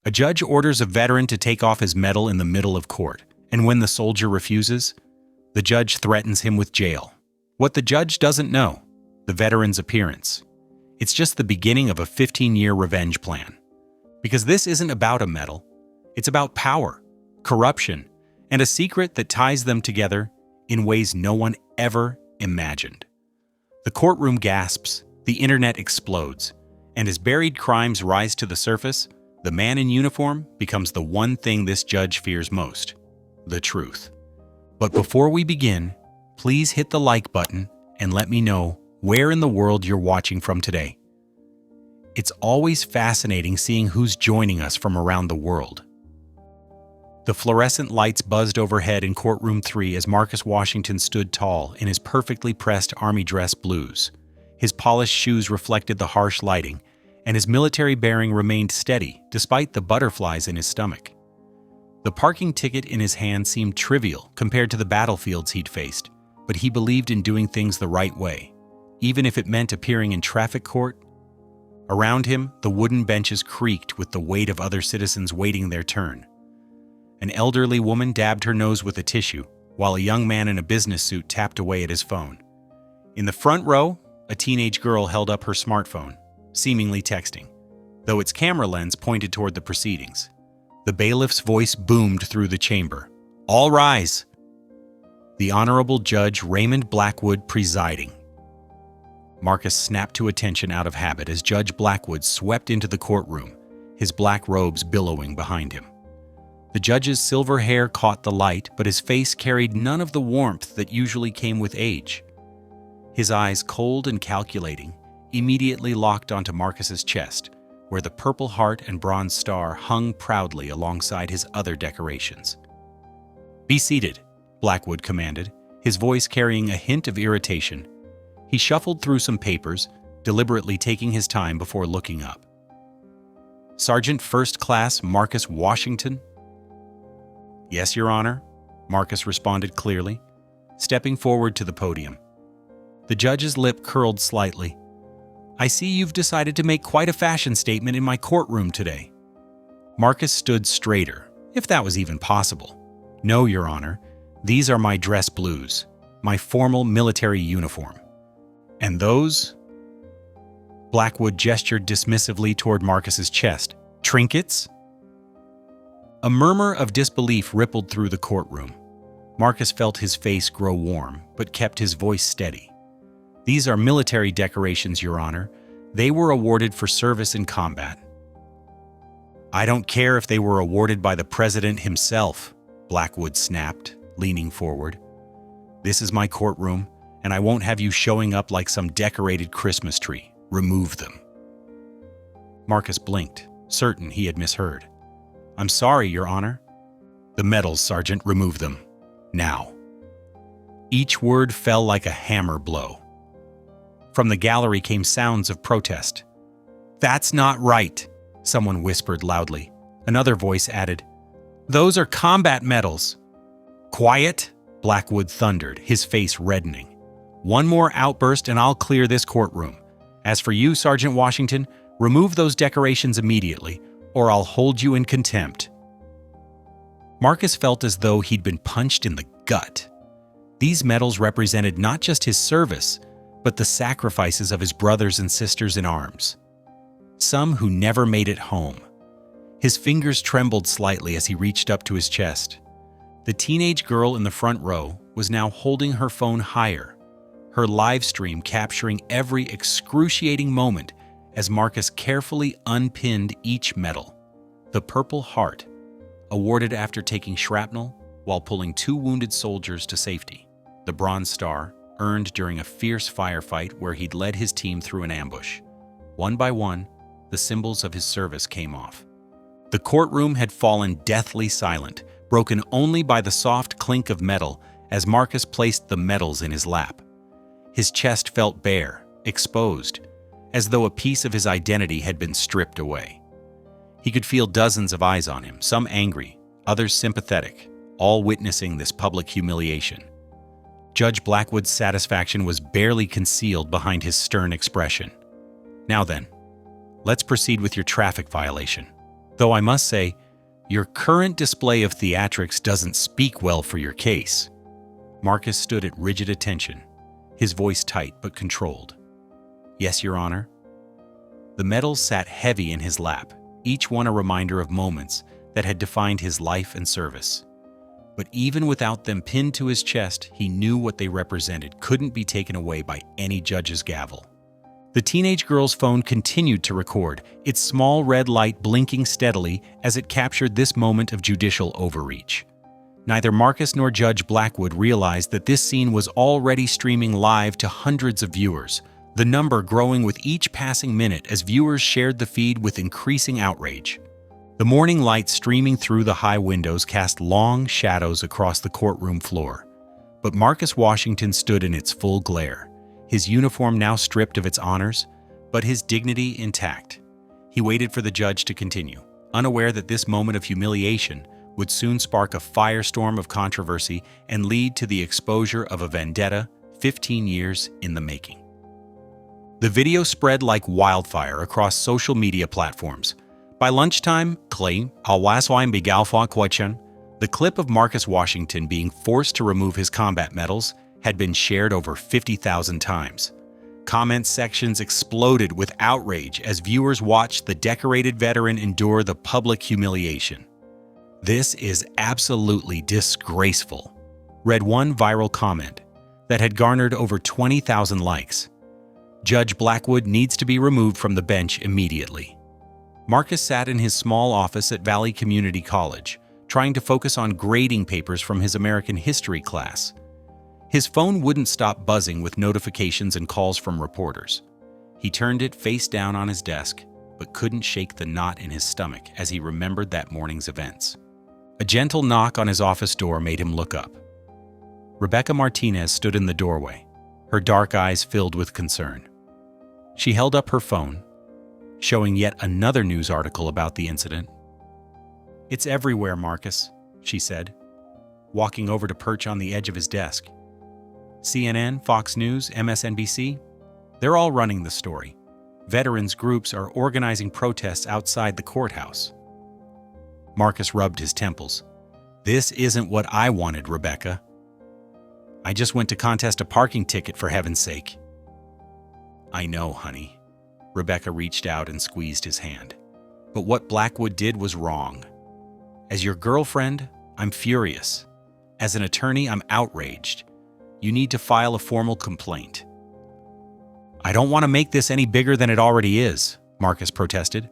A judge orders a veteran to take off his medal in the middle of court, and when the soldier refuses, the judge threatens him with jail. What the judge doesn't know, the veteran's appearance. It's just the beginning of a 15-year revenge plan. Because this isn't about a medal, it's about power, corruption, and a secret that ties them together in ways no one ever imagined. The courtroom gasps, the internet explodes, and as buried crimes rise to the surface, the man in uniform becomes the one thing this judge fears most: the truth. But before we begin, please hit the like button and let me know where in the world you're watching from today. It's always fascinating seeing who's joining us from around the world. The fluorescent lights buzzed overhead in courtroom 3 as Marcus Washington stood tall in his perfectly pressed army dress blues. His polished shoes reflected the harsh lighting, and his military bearing remained steady despite the butterflies in his stomach. The parking ticket in his hand seemed trivial compared to the battlefields he'd faced, but he believed in doing things the right way, even if it meant appearing in traffic court. Around him, the wooden benches creaked with the weight of other citizens waiting their turn. An elderly woman dabbed her nose with a tissue, while a young man in a business suit tapped away at his phone. In the front row, a teenage girl held up her smartphone, seemingly texting, though its camera lens pointed toward the proceedings. The bailiff's voice boomed through the chamber. "All rise!" The Honorable Judge Raymond Blackwood presiding. Marcus snapped to attention out of habit as Judge Blackwood swept into the courtroom, his black robes billowing behind him. The judge's silver hair caught the light, but his face carried none of the warmth that usually came with age. His eyes, cold and calculating, immediately locked onto Marcus's chest, where the Purple Heart and Bronze Star hung proudly alongside his other decorations. "Be seated," Blackwood commanded, his voice carrying a hint of irritation. He shuffled through some papers, deliberately taking his time before looking up. "Sergeant First Class Marcus Washington?" "Yes, Your Honor," Marcus responded clearly, stepping forward to the podium. The judge's lip curled slightly. "I see you've decided to make quite a fashion statement in my courtroom today." Marcus stood straighter, if that was even possible. "No, Your Honor, these are my dress blues, my formal military uniform. And those?" Blackwood gestured dismissively toward Marcus's chest. "Trinkets?" A murmur of disbelief rippled through the courtroom. Marcus felt his face grow warm, but kept his voice steady. "These are military decorations, Your Honor. They were awarded for service in combat." "I don't care if they were awarded by the President himself," Blackwood snapped, leaning forward. "This is my courtroom, and I won't have you showing up like some decorated Christmas tree. Remove them." Marcus blinked, certain he had misheard. "I'm sorry, Your Honor." "The medals, Sergeant, remove them. Now." Each word fell like a hammer blow. From the gallery came sounds of protest. "That's not right," someone whispered loudly. Another voice added, "Those are combat medals." "Quiet," Blackwood thundered, his face reddening. "One more outburst and I'll clear this courtroom. As for you, Sergeant Washington, remove those decorations immediately, or I'll hold you in contempt." Marcus felt as though he'd been punched in the gut. These medals represented not just his service, but the sacrifices of his brothers and sisters in arms. Some who never made it home. His fingers trembled slightly as he reached up to his chest. The teenage girl in the front row was now holding her phone higher, her live stream capturing every excruciating moment as Marcus carefully unpinned each medal. The Purple Heart, awarded after taking shrapnel while pulling 2 wounded soldiers to safety. The Bronze Star, earned during a fierce firefight where he'd led his team through an ambush. One by one, the symbols of his service came off. The courtroom had fallen deathly silent, broken only by the soft clink of metal as Marcus placed the medals in his lap. His chest felt bare, exposed, as though a piece of his identity had been stripped away. He could feel dozens of eyes on him, some angry, others sympathetic, all witnessing this public humiliation. Judge Blackwood's satisfaction was barely concealed behind his stern expression. "Now then, let's proceed with your traffic violation." Though I must say, your current display of theatrics doesn't speak well for your case." Marcus stood at rigid attention, his voice tight but controlled. "Yes, Your Honor." The medals sat heavy in his lap, each one a reminder of moments that had defined his life and service. But even without them pinned to his chest, he knew what they represented couldn't be taken away by any judge's gavel. The teenage girl's phone continued to record, its small red light blinking steadily as it captured this moment of judicial overreach. Neither Marcus nor Judge Blackwood realized that this scene was already streaming live to hundreds of viewers, the number growing with each passing minute as viewers shared the feed with increasing outrage. The morning light streaming through the high windows cast long shadows across the courtroom floor. But Marcus Washington stood in its full glare, his uniform now stripped of its honors, but his dignity intact. He waited for the judge to continue, unaware that this moment of humiliation would soon spark a firestorm of controversy and lead to the exposure of a vendetta 15 years in the making. The video spread like wildfire across social media platforms. By lunchtime, the clip of Marcus Washington being forced to remove his combat medals had been shared over 50,000 times. Comment sections exploded with outrage as viewers watched the decorated veteran endure the public humiliation. "This is absolutely disgraceful," read one viral comment that had garnered over 20,000 likes. "Judge Blackwood needs to be removed from the bench immediately." Marcus sat in his small office at Valley Community College, trying to focus on grading papers from his American history class. His phone wouldn't stop buzzing with notifications and calls from reporters. He turned it face down on his desk, but couldn't shake the knot in his stomach as he remembered that morning's events. A gentle knock on his office door made him look up. Rebecca Martinez stood in the doorway, her dark eyes filled with concern. She held up her phone, showing yet another news article about the incident. "It's everywhere, Marcus," she said, walking over to perch on the edge of his desk. "CNN, Fox News, MSNBC, they're all running the story. Veterans groups are organizing protests outside the courthouse." Marcus rubbed his temples. "This isn't what I wanted, Rebecca. I just went to contest a parking ticket, for heaven's sake." "I know, honey." Rebecca reached out and squeezed his hand. "But what Blackwood did was wrong. As your girlfriend, I'm furious. As an attorney, I'm outraged. You need to file a formal complaint." "I don't want to make this any bigger than it already is," Marcus protested.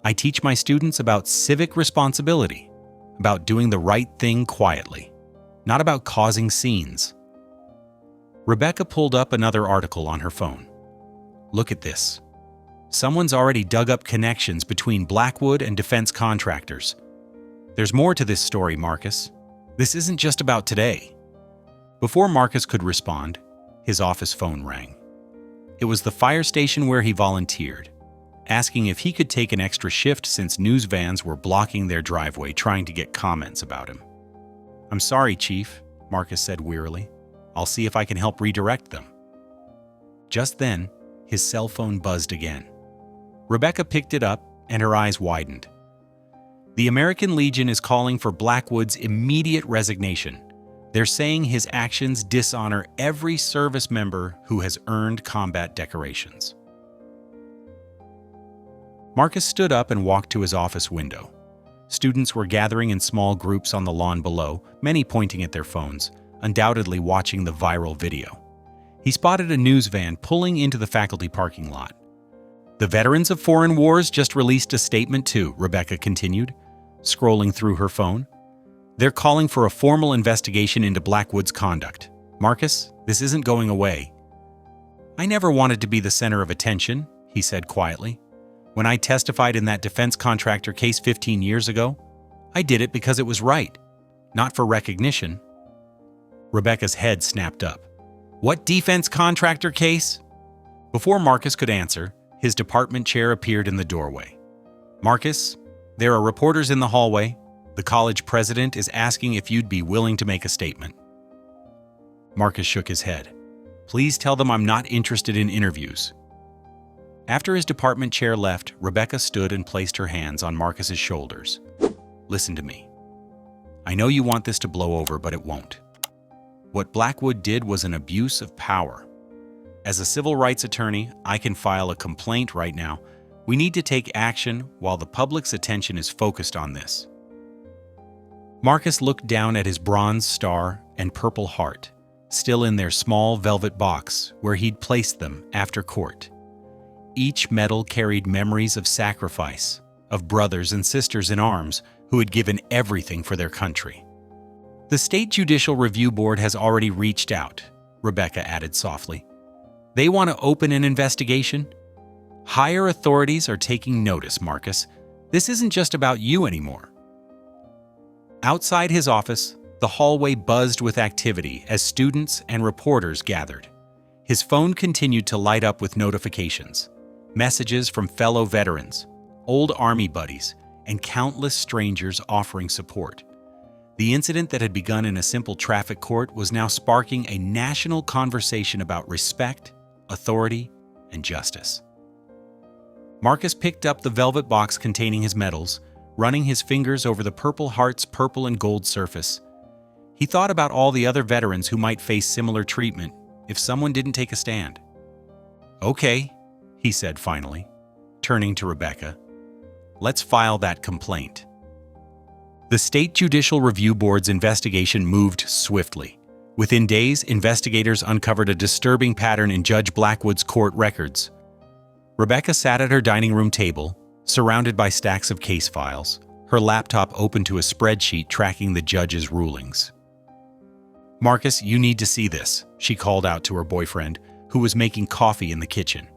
"I teach my students about civic responsibility, about doing the right thing quietly, not about causing scenes." Rebecca pulled up another article on her phone. "Look at this. Someone's already dug up connections between Blackwood and defense contractors. There's more to this story, Marcus. This isn't just about today." Before Marcus could respond, his office phone rang. It was the fire station where he volunteered, asking if he could take an extra shift since news vans were blocking their driveway trying to get comments about him. "I'm sorry, Chief," Marcus said wearily. "I'll see if I can help redirect them." Just then, his cell phone buzzed again. Rebecca picked it up, and her eyes widened. "The American Legion is calling for Blackwood's immediate resignation. They're saying his actions dishonor every service member who has earned combat decorations." Marcus stood up and walked to his office window. Students were gathering in small groups on the lawn below, many pointing at their phones, undoubtedly watching the viral video. He spotted a news van pulling into the faculty parking lot. "The Veterans of Foreign Wars just released a statement too," Rebecca continued, scrolling through her phone. "They're calling for a formal investigation into Blackwood's conduct. Marcus, this isn't going away." "I never wanted to be the center of attention," he said quietly. "When I testified in that defense contractor case 15 years ago, I did it because it was right, not for recognition." Rebecca's head snapped up. "What defense contractor case?" Before Marcus could answer, his department chair appeared in the doorway. "Marcus, there are reporters in the hallway. The college president is asking if you'd be willing to make a statement." Marcus shook his head. "Please tell them I'm not interested in interviews." After his department chair left, Rebecca stood and placed her hands on Marcus's shoulders. Listen to me. I know you want this to blow over, but it won't. What Blackwood did was an abuse of power. As a civil rights attorney, I can file a complaint right now. We need to take action while the public's attention is focused on this. Marcus looked down at his bronze star and purple heart, still in their small velvet box where he'd placed them after court. Each medal carried memories of sacrifice, of brothers and sisters in arms who had given everything for their country. The State Judicial Review Board has already reached out, Rebecca added softly. They want to open an investigation. Higher authorities are taking notice, Marcus. This isn't just about you anymore. Outside his office, the hallway buzzed with activity as students and reporters gathered. His phone continued to light up with notifications, messages from fellow veterans, old Army buddies, and countless strangers offering support. The incident that had begun in a simple traffic court was now sparking a national conversation about respect, authority, and justice. Marcus picked up the velvet box containing his medals, running his fingers over the Purple Heart's purple and gold surface. He thought about all the other veterans who might face similar treatment if someone didn't take a stand. Okay, he said finally, turning to Rebecca. Let's file that complaint. The State Judicial Review Board's investigation moved swiftly. Within days, investigators uncovered a disturbing pattern in Judge Blackwood's court records. Rebecca sat at her dining room table, surrounded by stacks of case files, her laptop open to a spreadsheet tracking the judge's rulings. Marcus, you need to see this, she called out to her boyfriend, who was making coffee in the kitchen.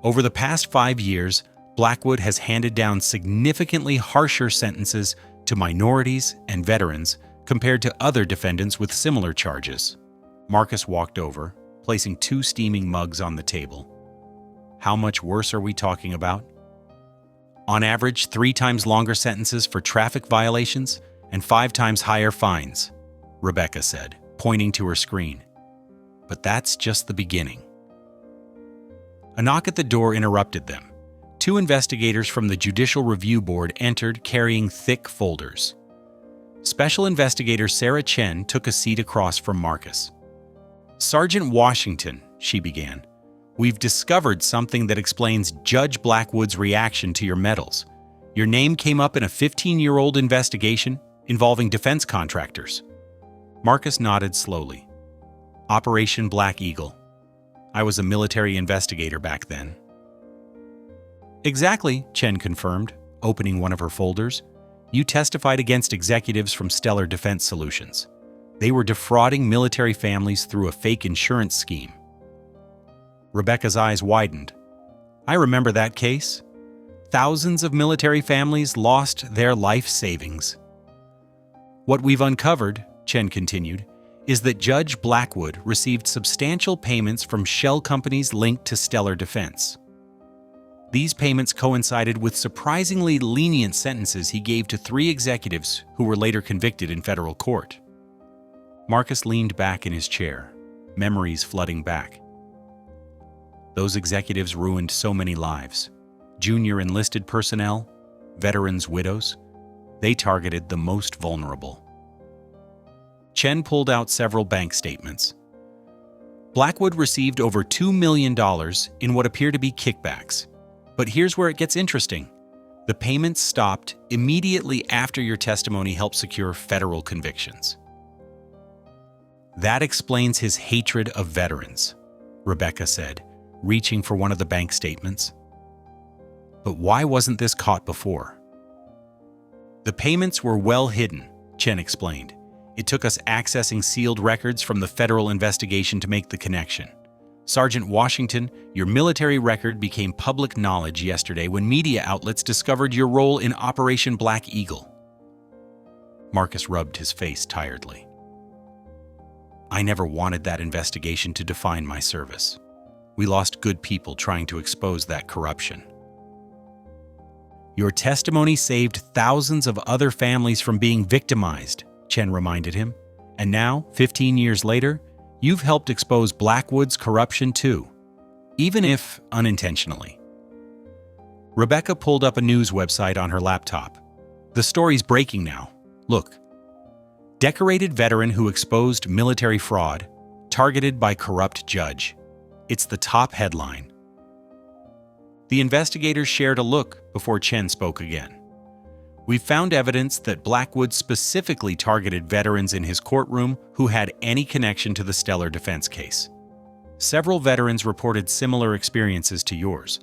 Over the past 5 years, Blackwood has handed down significantly harsher sentences to minorities and veterans compared to other defendants with similar charges. Marcus walked over, placing 2 steaming mugs on the table. How much worse are we talking about? On average, 3 times longer sentences for traffic violations and 5 times higher fines, Rebecca said, pointing to her screen. But that's just the beginning. A knock at the door interrupted them. 2 investigators from the Judicial Review Board entered carrying thick folders. Special Investigator Sarah Chen took a seat across from Marcus. Sergeant Washington, she began, we've discovered something that explains Judge Blackwood's reaction to your medals. Your name came up in a 15-year-old investigation involving defense contractors. Marcus nodded slowly. Operation Black Eagle. I was a military investigator back then. Exactly, Chen confirmed, opening one of her folders. You testified against executives from Stellar Defense Solutions. They were defrauding military families through a fake insurance scheme. Rebecca's eyes widened. I remember that case. Thousands of military families lost their life savings. What we've uncovered, Chen continued, is that Judge Blackwood received substantial payments from shell companies linked to Stellar Defense. These payments coincided with surprisingly lenient sentences he gave to 3 executives who were later convicted in federal court. Marcus leaned back in his chair, memories flooding back. Those executives ruined so many lives. Junior enlisted personnel, veterans' widows. They targeted the most vulnerable. Chen pulled out several bank statements. Blackwood received over $2 million in what appear to be kickbacks. But here's where it gets interesting. The payments stopped immediately after your testimony helped secure federal convictions. That explains his hatred of veterans, Rebecca said, reaching for one of the bank statements. But why wasn't this caught before? The payments were well hidden, Chen explained. It took us accessing sealed records from the federal investigation to make the connection. Sergeant Washington, your military record became public knowledge yesterday when media outlets discovered your role in Operation Black Eagle. Marcus rubbed his face tiredly. I never wanted that investigation to define my service. We lost good people trying to expose that corruption. Your testimony saved thousands of other families from being victimized, Chen reminded him. And now, 15 years later, you've helped expose Blackwood's corruption too, even if unintentionally. Rebecca pulled up a news website on her laptop. The story's breaking now. Look. Decorated veteran who exposed military fraud, targeted by corrupt judge. It's the top headline. The investigators shared a look before Chen spoke again. We've found evidence that Blackwood specifically targeted veterans in his courtroom who had any connection to the Stellar Defense case. Several veterans reported similar experiences to yours,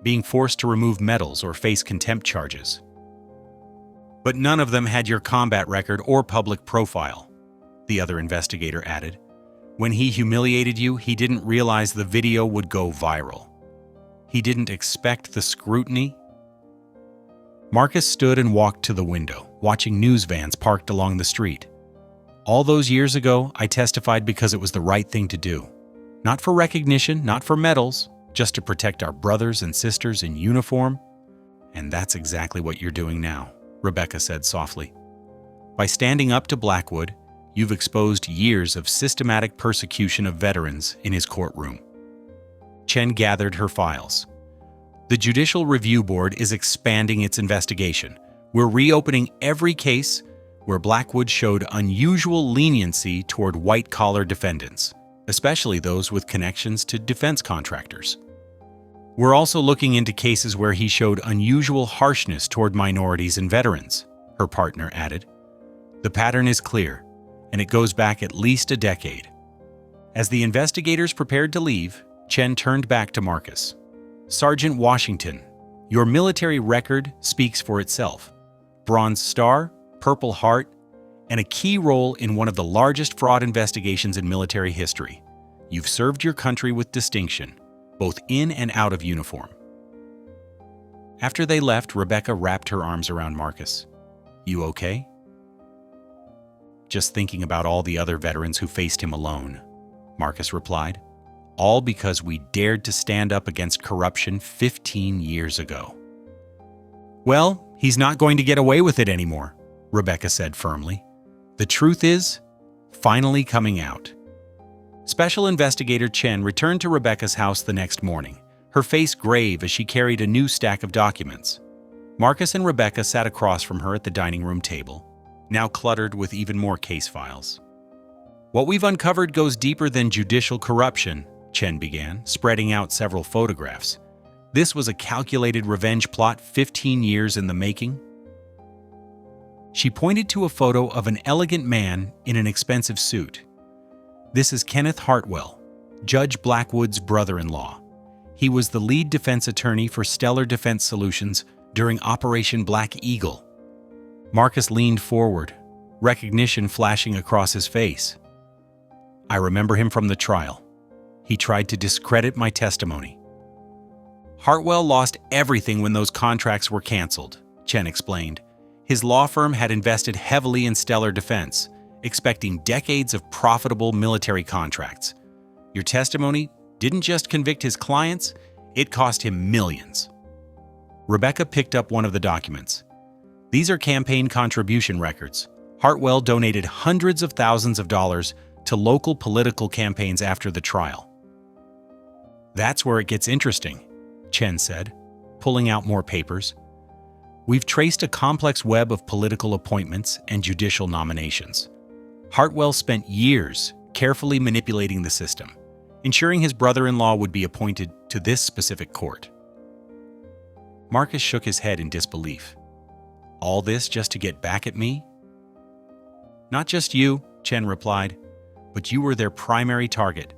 being forced to remove medals or face contempt charges. But none of them had your combat record or public profile, the other investigator added. When he humiliated you, he didn't realize the video would go viral. He didn't expect the scrutiny. Marcus stood and walked to the window, watching news vans parked along the street. All those years ago, I testified because it was the right thing to do. Not for recognition, not for medals, just to protect our brothers and sisters in uniform. And that's exactly what you're doing now, Rebecca said softly. By standing up to Blackwood, you've exposed years of systematic persecution of veterans in his courtroom. Chen gathered her files. The Judicial Review Board is expanding its investigation. We're reopening every case where Blackwood showed unusual leniency toward white-collar defendants, especially those with connections to defense contractors. We're also looking into cases where he showed unusual harshness toward minorities and veterans, her partner added. The pattern is clear, and it goes back at least a decade. As the investigators prepared to leave, Chen turned back to Marcus. Sergeant Washington, your military record speaks for itself. Bronze Star, Purple Heart, and a key role in one of the largest fraud investigations in military history. You've served your country with distinction, both in and out of uniform. After they left, Rebecca wrapped her arms around Marcus. You okay? Just thinking about all the other veterans who faced him alone, Marcus replied. All because we dared to stand up against corruption 15 years ago. Well, he's not going to get away with it anymore, Rebecca said firmly. The truth is finally coming out. Special Investigator Chen returned to Rebecca's house the next morning, her face grave as she carried a new stack of documents. Marcus and Rebecca sat across from her at the dining room table, now cluttered with even more case files. What we've uncovered goes deeper than judicial corruption, Chen began, spreading out several photographs. This was a calculated revenge plot 15 years in the making. She pointed to a photo of an elegant man in an expensive suit. This is Kenneth Hartwell, Judge Blackwood's brother-in-law. He was the lead defense attorney for Stellar Defense Solutions during Operation Black Eagle. Marcus leaned forward, recognition flashing across his face. I remember him from the trial. He tried to discredit my testimony. Hartwell lost everything when those contracts were canceled, Chen explained. His law firm had invested heavily in Stellar Defense, expecting decades of profitable military contracts. Your testimony didn't just convict his clients, it cost him millions. Rebecca picked up one of the documents. These are campaign contribution records. Hartwell donated hundreds of thousands of dollars to local political campaigns after the trial. That's where it gets interesting, Chen said, pulling out more papers. We've traced a complex web of political appointments and judicial nominations. Hartwell spent years carefully manipulating the system, ensuring his brother-in-law would be appointed to this specific court. Marcus shook his head in disbelief. All this just to get back at me? Not just you, Chen replied, but you were their primary target.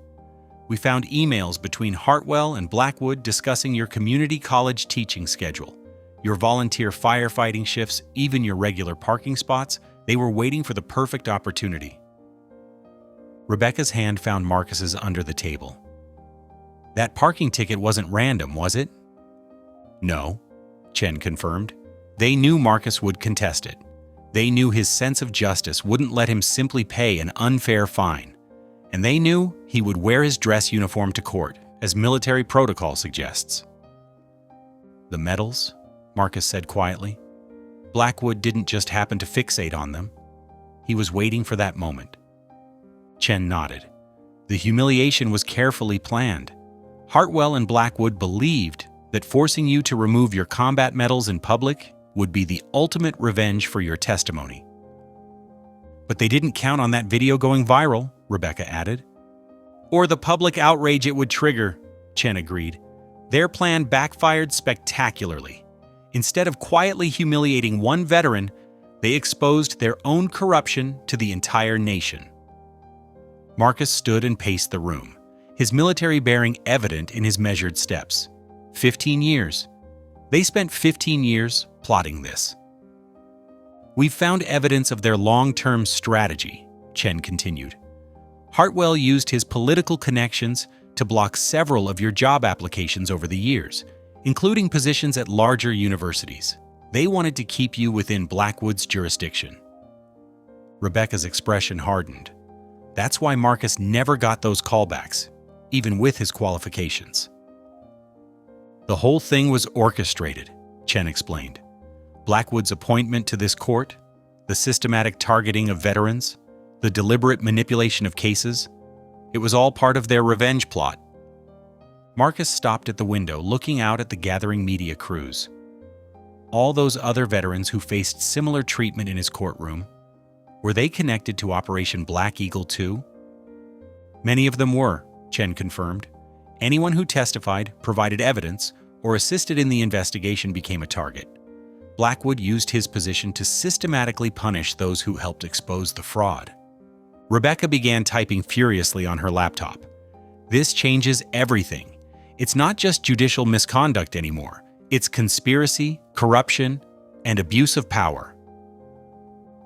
We found emails between Hartwell and Blackwood discussing your community college teaching schedule, your volunteer firefighting shifts, even your regular parking spots. They were waiting for the perfect opportunity. Rebecca's hand found Marcus's under the table. That parking ticket wasn't random, was it? No, Chen confirmed. They knew Marcus would contest it. They knew his sense of justice wouldn't let him simply pay an unfair fine. And they knew he would wear his dress uniform to court, as military protocol suggests. The medals, Marcus said quietly. Blackwood didn't just happen to fixate on them. He was waiting for that moment. Chen nodded. The humiliation was carefully planned. Hartwell and Blackwood believed that forcing you to remove your combat medals in public would be the ultimate revenge for your testimony. But they didn't count on that video going viral, Rebecca added. Or the public outrage it would trigger, Chen agreed. Their plan backfired spectacularly. Instead of quietly humiliating one veteran, they exposed their own corruption to the entire nation. Marcus stood and paced the room, his military bearing evident in his measured steps. 15 years. They spent 15 years plotting this. We've found evidence of their long-term strategy, Chen continued. Hartwell used his political connections to block several of your job applications over the years, including positions at larger universities. They wanted to keep you within Blackwood's jurisdiction. Rebecca's expression hardened. That's why Marcus never got those callbacks, even with his qualifications. The whole thing was orchestrated, Chen explained. Blackwood's appointment to this court, the systematic targeting of veterans, the deliberate manipulation of cases, it was all part of their revenge plot. Marcus stopped at the window, looking out at the gathering media crews. All those other veterans who faced similar treatment in his courtroom, were they connected to Operation Black Eagle too? Many of them were, Chen confirmed. Anyone who testified, provided evidence, or assisted in the investigation became a target. Blackwood used his position to systematically punish those who helped expose the fraud. Rebecca began typing furiously on her laptop. This changes everything. It's not just judicial misconduct anymore. It's conspiracy, corruption, and abuse of power.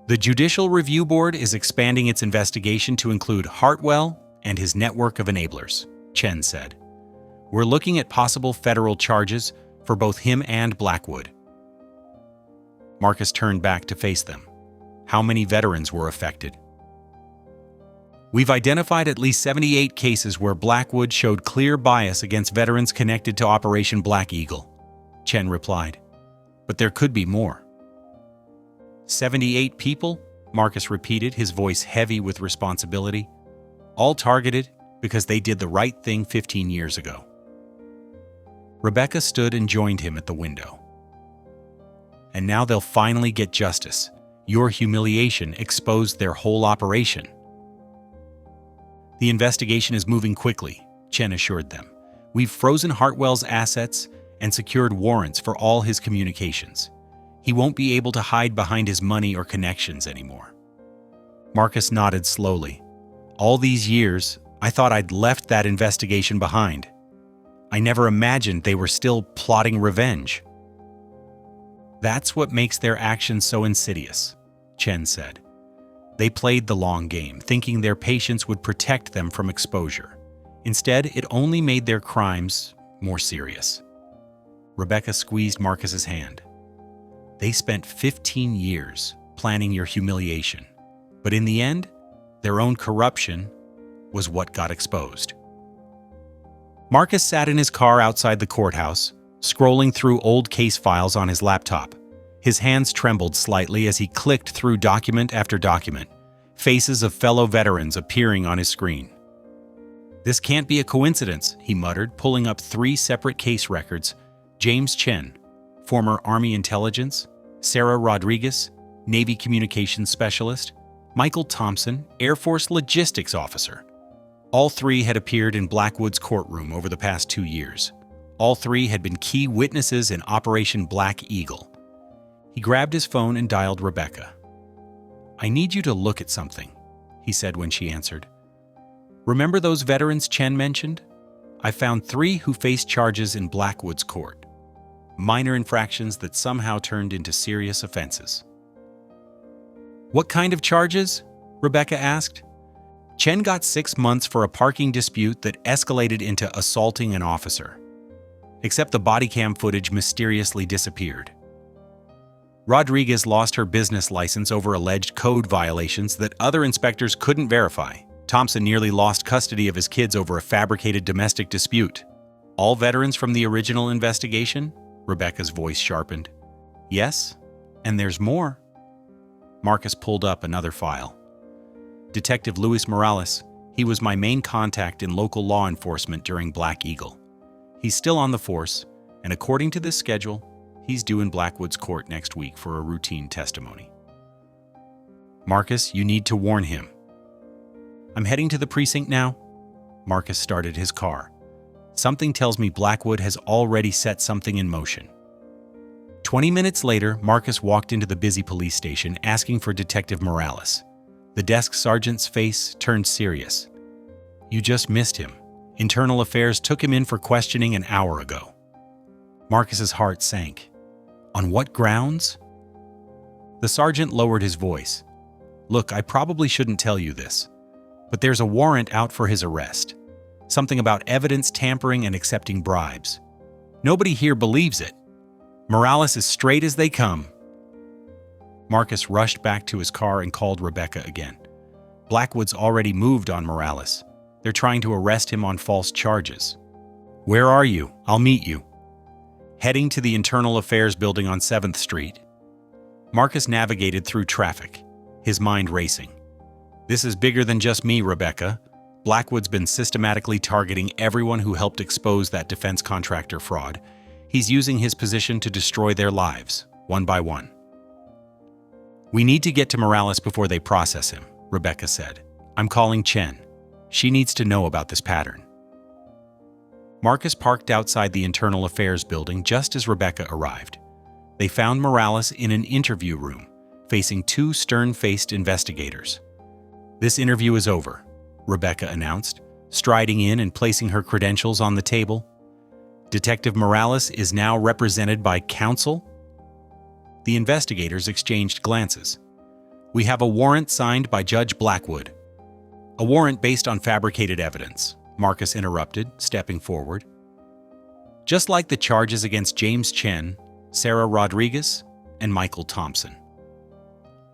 The Judicial Review Board is expanding its investigation to include Hartwell and his network of enablers, Chen said. We're looking at possible federal charges for both him and Blackwood. Marcus turned back to face them. How many veterans were affected? We've identified at least 78 cases where Blackwood showed clear bias against veterans connected to Operation Black Eagle, Chen replied. But there could be more. 78 people? Marcus repeated, his voice heavy with responsibility. All targeted because they did the right thing 15 years ago. Rebecca stood and joined him at the window. And now they'll finally get justice. Your humiliation exposed their whole operation. The investigation is moving quickly, Chen assured them. We've frozen Hartwell's assets and secured warrants for all his communications. He won't be able to hide behind his money or connections anymore. Marcus nodded slowly. All these years, I thought I'd left that investigation behind. I never imagined they were still plotting revenge. That's what makes their actions so insidious, Chen said. They played the long game, thinking their patience would protect them from exposure. Instead, it only made their crimes more serious. Rebecca squeezed Marcus's hand. They spent 15 years planning your humiliation, but in the end, their own corruption was what got exposed. Marcus sat in his car outside the courthouse, scrolling through old case files on his laptop. His hands trembled slightly as he clicked through document after document, faces of fellow veterans appearing on his screen. This can't be a coincidence, he muttered, pulling up 3 separate case records. James Chen, former Army Intelligence, Sarah Rodriguez, Navy Communications Specialist, Michael Thompson, Air Force Logistics Officer. All 3 had appeared in Blackwood's courtroom over the past 2 years. All 3 had been key witnesses in Operation Black Eagle. He grabbed his phone and dialed Rebecca. I need you to look at something, he said when she answered. Remember those veterans Chen mentioned? I found 3 who faced charges in Blackwood's court. Minor infractions that somehow turned into serious offenses. What kind of charges? Rebecca asked. Chen got 6 months for a parking dispute that escalated into assaulting an officer. Except the body cam footage mysteriously disappeared. Rodriguez lost her business license over alleged code violations that other inspectors couldn't verify. Thompson nearly lost custody of his kids over a fabricated domestic dispute. All veterans from the original investigation? Rebecca's voice sharpened. Yes, and there's more. Marcus pulled up another file. Detective Luis Morales, he was my main contact in local law enforcement during Black Eagle. He's still on the force, and according to this schedule, he's due in Blackwood's court next week for a routine testimony. Marcus, you need to warn him. I'm heading to the precinct now. Marcus started his car. Something tells me Blackwood has already set something in motion. 20 minutes later, Marcus walked into the busy police station asking for Detective Morales. The desk sergeant's face turned serious. You just missed him. Internal Affairs took him in for questioning an hour ago. Marcus's heart sank. On what grounds? The sergeant lowered his voice. Look, I probably shouldn't tell you this, but there's a warrant out for his arrest. Something about evidence tampering and accepting bribes. Nobody here believes it. Morales is straight as they come. Marcus rushed back to his car and called Rebecca again. Blackwood's already moved on Morales. They're trying to arrest him on false charges. Where are you? I'll meet you. Heading to the Internal Affairs building on 7th Street. Marcus navigated through traffic, his mind racing. This is bigger than just me, Rebecca. Blackwood's been systematically targeting everyone who helped expose that defense contractor fraud. He's using his position to destroy their lives, one by one. We need to get to Morales before they process him, Rebecca said. I'm calling Chen. She needs to know about this pattern. Marcus parked outside the Internal Affairs building just as Rebecca arrived. They found Morales in an interview room, facing two stern-faced investigators. This interview is over, Rebecca announced, striding in and placing her credentials on the table. Detective Morales is now represented by counsel? The investigators exchanged glances. We have a warrant signed by Judge Blackwood. A warrant based on fabricated evidence, Marcus interrupted, stepping forward. Just like the charges against James Chen, Sarah Rodriguez, and Michael Thompson.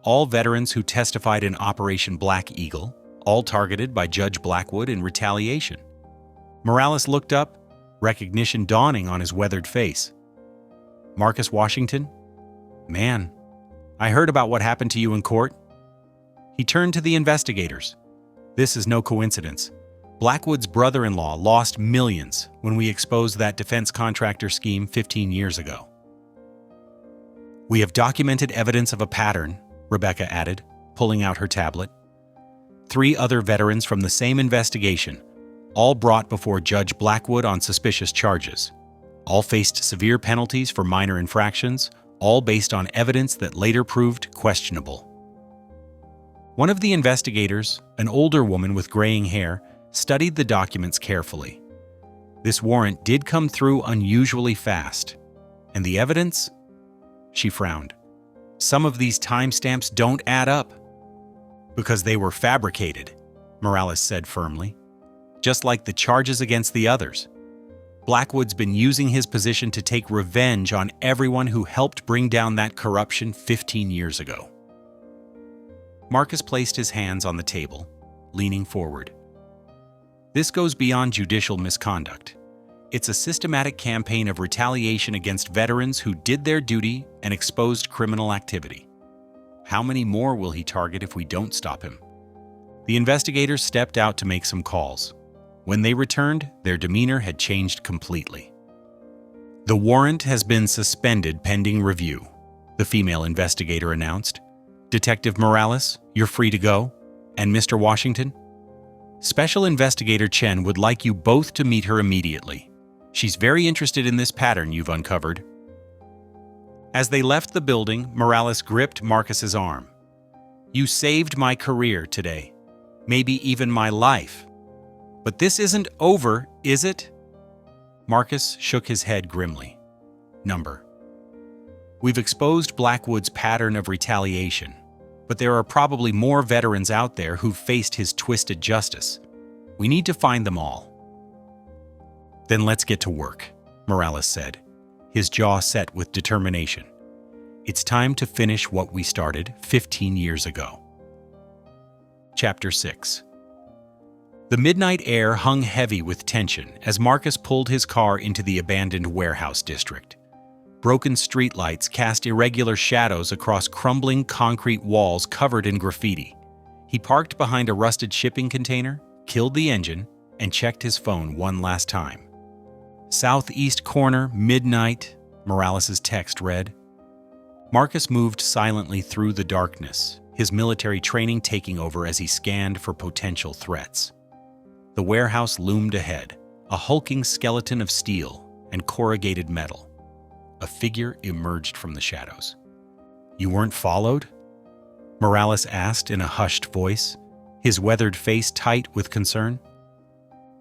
All veterans who testified in Operation Black Eagle, all targeted by Judge Blackwood in retaliation. Morales looked up, recognition dawning on his weathered face. Marcus Washington? Man, I heard about what happened to you in court. He turned to the investigators. This is no coincidence. Blackwood's brother-in-law lost millions when we exposed that defense contractor scheme 15 years ago. We have documented evidence of a pattern, Rebecca added, pulling out her tablet. 3 other veterans from the same investigation, all brought before Judge Blackwood on suspicious charges. All faced severe penalties for minor infractions, all based on evidence that later proved questionable. One of the investigators, an older woman with graying hair, studied the documents carefully. This warrant did come through unusually fast. And the evidence? She frowned. Some of these timestamps don't add up. Because they were fabricated, Morales said firmly. Just like the charges against the others. Blackwood's been using his position to take revenge on everyone who helped bring down that corruption 15 years ago. Marcus placed his hands on the table, leaning forward. This goes beyond judicial misconduct. It's a systematic campaign of retaliation against veterans who did their duty and exposed criminal activity. How many more will he target if we don't stop him? The investigators stepped out to make some calls. When they returned, their demeanor had changed completely. The warrant has been suspended pending review, the female investigator announced. Detective Morales, you're free to go. And Mr. Washington? Special Investigator Chen would like you both to meet her immediately. She's very interested in this pattern you've uncovered. As they left the building, Morales gripped Marcus's arm. You saved my career today. Maybe even my life. But this isn't over, is it? Marcus shook his head grimly. Number. We've exposed Blackwood's pattern of retaliation, but there are probably more veterans out there who've faced his twisted justice. We need to find them all. Then let's get to work, Morales said, his jaw set with determination. It's time to finish what we started 15 years ago. Chapter 6. The midnight air hung heavy with tension as Marcus pulled his car into the abandoned warehouse district. Broken streetlights cast irregular shadows across crumbling concrete walls covered in graffiti. He parked behind a rusted shipping container, killed the engine, and checked his phone one last time. Southeast corner, midnight, Morales' text read. Marcus moved silently through the darkness, his military training taking over as he scanned for potential threats. The warehouse loomed ahead, a hulking skeleton of steel and corrugated metal. A figure emerged from the shadows. "You weren't followed?" Morales asked in a hushed voice, his weathered face tight with concern.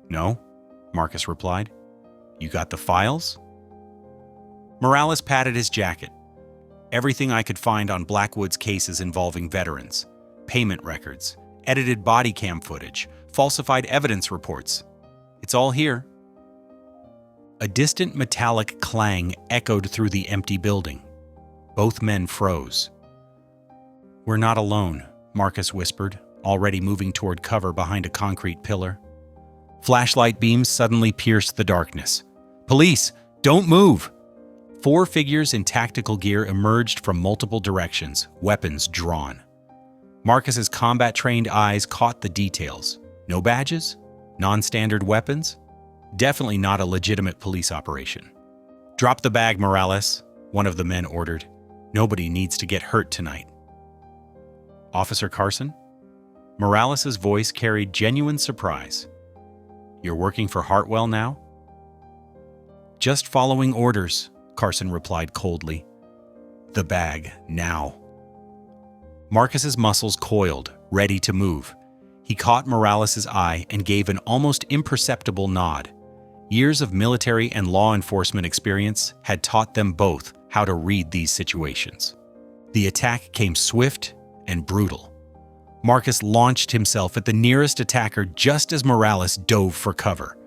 "No," Marcus replied. "You got the files?" Morales patted his jacket. "Everything I could find on Blackwood's cases involving veterans, payment records, edited body cam footage, falsified evidence reports. It's all here." A distant metallic clang echoed through the empty building. Both men froze. "We're not alone," Marcus whispered, already moving toward cover behind a concrete pillar. Flashlight beams suddenly pierced the darkness. "Police, don't move!" 4 figures in tactical gear emerged from multiple directions, weapons drawn. Marcus's combat-trained eyes caught the details. No badges? Non-standard weapons? Definitely not a legitimate police operation. "Drop the bag, Morales," one of the men ordered. "Nobody needs to get hurt tonight." "Officer Carson?" Morales' voice carried genuine surprise. "You're working for Hartwell now?" "Just following orders," Carson replied coldly. "The bag, now." Marcus's muscles coiled, ready to move. He caught Morales' eye and gave an almost imperceptible nod. Years of military and law enforcement experience had taught them both how to read these situations. The attack came swift and brutal. Marcus launched himself at the nearest attacker just as Morales dove for cover.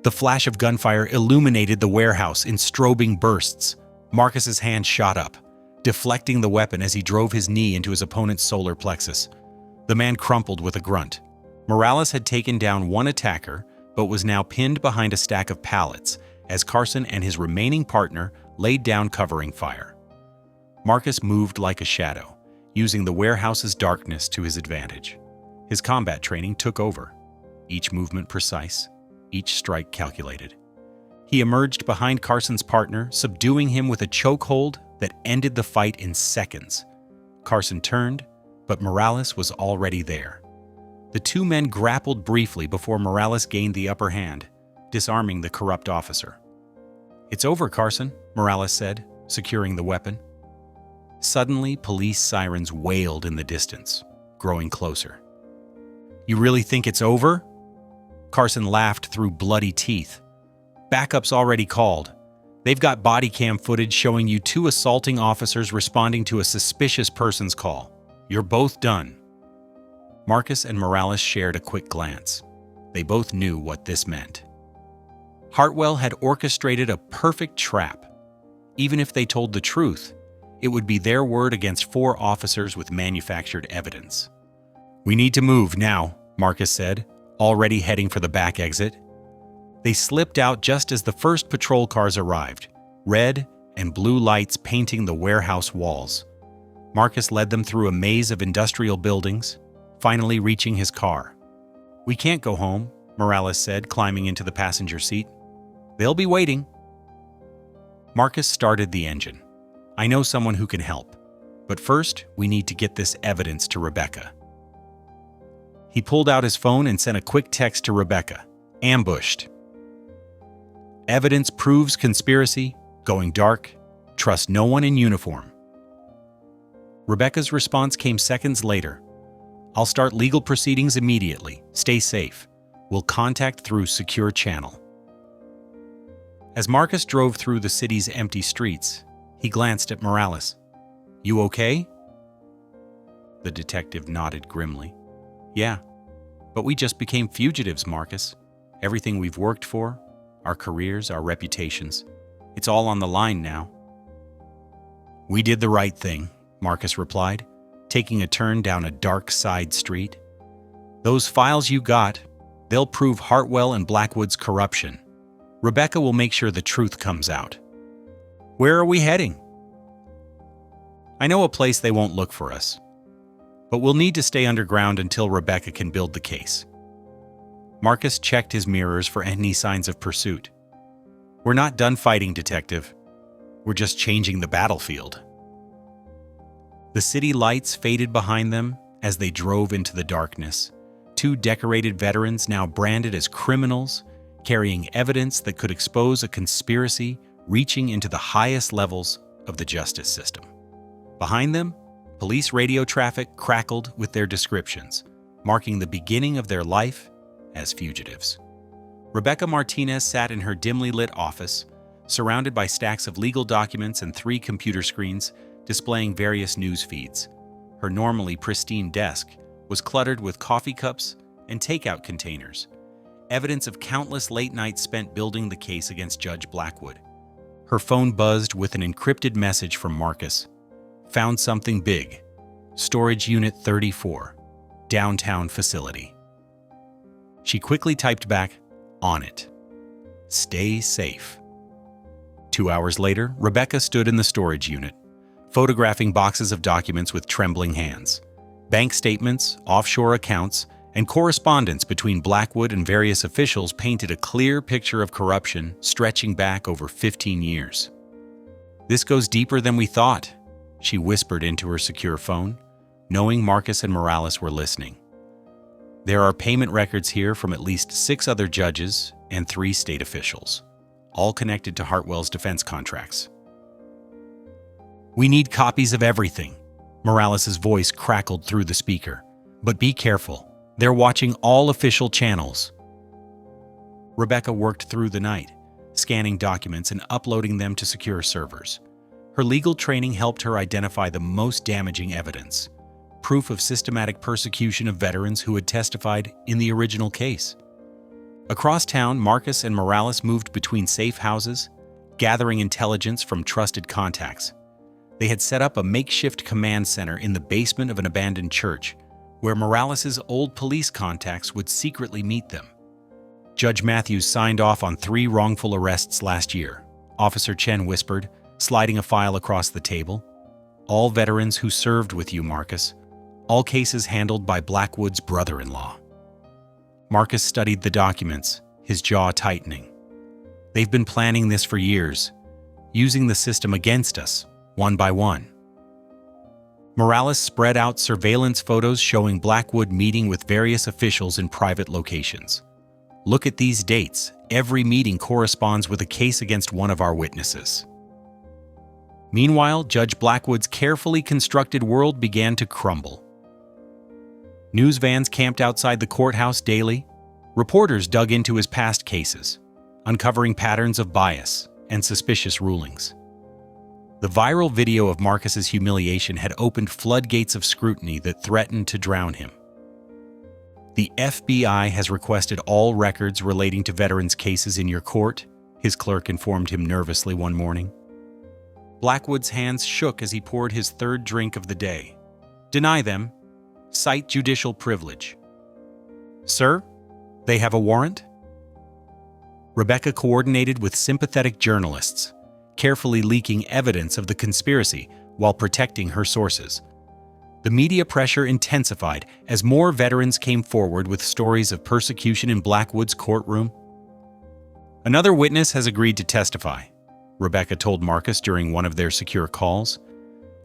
The flash of gunfire illuminated the warehouse in strobing bursts. Marcus's hand shot up, deflecting the weapon as he drove his knee into his opponent's solar plexus. The man crumpled with a grunt. Morales had taken down one attacker, but was now pinned behind a stack of pallets as Carson and his remaining partner laid down covering fire. Marcus moved like a shadow, using the warehouse's darkness to his advantage. His combat training took over, each movement precise, each strike calculated. He emerged behind Carson's partner, subduing him with a chokehold that ended the fight in seconds. Carson turned, but Morales was already there. The 2 men grappled briefly before Morales gained the upper hand, disarming the corrupt officer. "It's over, Carson," Morales said, securing the weapon. Suddenly, police sirens wailed in the distance, growing closer. "You really think it's over?" Carson laughed through bloody teeth. "Backup's already called. They've got body cam footage showing you 2 assaulting officers responding to a suspicious person's call. You're both done." Marcus and Morales shared a quick glance. They both knew what this meant. Hartwell had orchestrated a perfect trap. Even if they told the truth, it would be their word against 4 officers with manufactured evidence. "We need to move now," Marcus said, already heading for the back exit. They slipped out just as the first patrol cars arrived, red and blue lights painting the warehouse walls. Marcus led them through a maze of industrial buildings, finally reaching his car. "We can't go home," Morales said, climbing into the passenger seat. "They'll be waiting." Marcus started the engine. "I know someone who can help, but first we need to get this evidence to Rebecca." He pulled out his phone and sent a quick text to Rebecca. "Ambushed. Evidence proves conspiracy, going dark, trust no one in uniform." Rebecca's response came seconds later. "I'll start legal proceedings immediately. Stay safe. We'll contact through secure channel." As Marcus drove through the city's empty streets, he glanced at Morales. "You okay?" The detective nodded grimly. "Yeah, but we just became fugitives, Marcus. Everything we've worked for, our careers, our reputations, it's all on the line now." "We did the right thing," Marcus replied, taking a turn down a dark side street. "Those files you got, they'll prove Hartwell and Blackwood's corruption. Rebecca will make sure the truth comes out." "Where are we heading?" "I know a place they won't look for us, but we'll need to stay underground until Rebecca can build the case." Marcus checked his mirrors for any signs of pursuit. "We're not done fighting, Detective. We're just changing the battlefield." The city lights faded behind them as they drove into the darkness. Two decorated veterans, now branded as criminals, carrying evidence that could expose a conspiracy reaching into the highest levels of the justice system. Behind them, police radio traffic crackled with their descriptions, marking the beginning of their life as fugitives. Rebecca Martinez sat in her dimly lit office, surrounded by stacks of legal documents and 3 computer screens displaying various news feeds. Her normally pristine desk was cluttered with coffee cups and takeout containers, evidence of countless late nights spent building the case against Judge Blackwood. Her phone buzzed with an encrypted message from Marcus. "Found something big. Storage Unit 34, downtown facility." She quickly typed back, "On it. Stay safe." 2 hours later, Rebecca stood in the storage unit, photographing boxes of documents with trembling hands. Bank statements, offshore accounts, and correspondence between Blackwood and various officials painted a clear picture of corruption stretching back over 15 years. "This goes deeper than we thought," she whispered into her secure phone, knowing Marcus and Morales were listening. "There are payment records here from at least 6 other judges and 3 state officials, all connected to Hartwell's defense contracts." "We need copies of everything," Morales' voice crackled through the speaker. "But be careful. They're watching all official channels." Rebecca worked through the night, scanning documents and uploading them to secure servers. Her legal training helped her identify the most damaging evidence, proof of systematic persecution of veterans who had testified in the original case. Across town, Marcus and Morales moved between safe houses, gathering intelligence from trusted contacts. They had set up a makeshift command center in the basement of an abandoned church, where Morales' old police contacts would secretly meet them. "Judge Matthews signed off on 3 wrongful arrests last year," Officer Chen whispered, sliding a file across the table. "All veterans who served with you, Marcus. All cases handled by Blackwood's brother-in-law." Marcus studied the documents, his jaw tightening. "They've been planning this for years, using the system against us, one by one." Morales spread out surveillance photos showing Blackwood meeting with various officials in private locations. "Look at these dates. Every meeting corresponds with a case against one of our witnesses." Meanwhile, Judge Blackwood's carefully constructed world began to crumble. News vans camped outside the courthouse daily. Reporters dug into his past cases, uncovering patterns of bias and suspicious rulings. The viral video of Marcus's humiliation had opened floodgates of scrutiny that threatened to drown him. "The FBI has requested all records relating to veterans' cases in your court," his clerk informed him nervously one morning. Blackwood's hands shook as he poured his 3rd drink of the day. "Deny them. Cite judicial privilege." "Sir, they have a warrant?" Rebecca coordinated with sympathetic journalists, carefully leaking evidence of the conspiracy while protecting her sources. The media pressure intensified as more veterans came forward with stories of persecution in Blackwood's courtroom. "Another witness has agreed to testify," Rebecca told Marcus during one of their secure calls.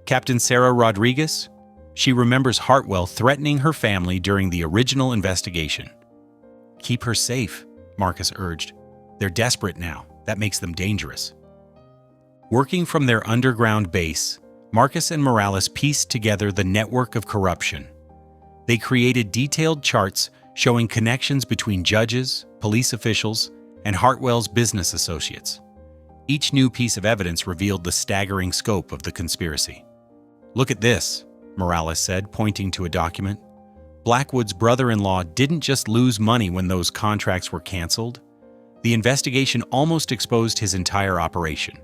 "Captain Sarah Rodriguez. She remembers Hartwell threatening her family during the original investigation." "Keep her safe," Marcus urged. "They're desperate now. That makes them dangerous." Working from their underground base, Marcus and Morales pieced together the network of corruption. They created detailed charts showing connections between judges, police officials, and Hartwell's business associates. Each new piece of evidence revealed the staggering scope of the conspiracy. "Look at this," Morales said, pointing to a document. "Blackwood's brother-in-law didn't just lose money when those contracts were canceled. The investigation almost exposed his entire operation.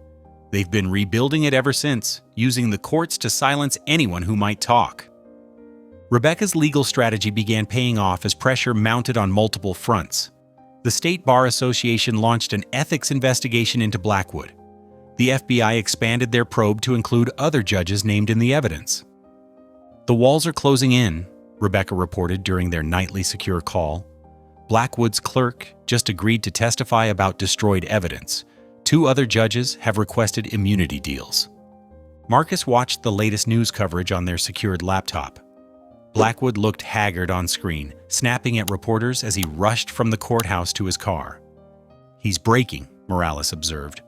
They've been rebuilding it ever since, using the courts to silence anyone who might talk." Rebecca's legal strategy began paying off as pressure mounted on multiple fronts. The State Bar Association launched an ethics investigation into Blackwood. The FBI expanded their probe to include other judges named in the evidence. "The walls are closing in," Rebecca reported during their nightly secure call. "Blackwood's clerk just agreed to testify about destroyed evidence, 2 other judges have requested immunity deals. Marcus watched the latest news coverage on their secured laptop. Blackwood looked haggard on screen, snapping at reporters as he rushed from the courthouse to his car. "He's breaking," Morales observed.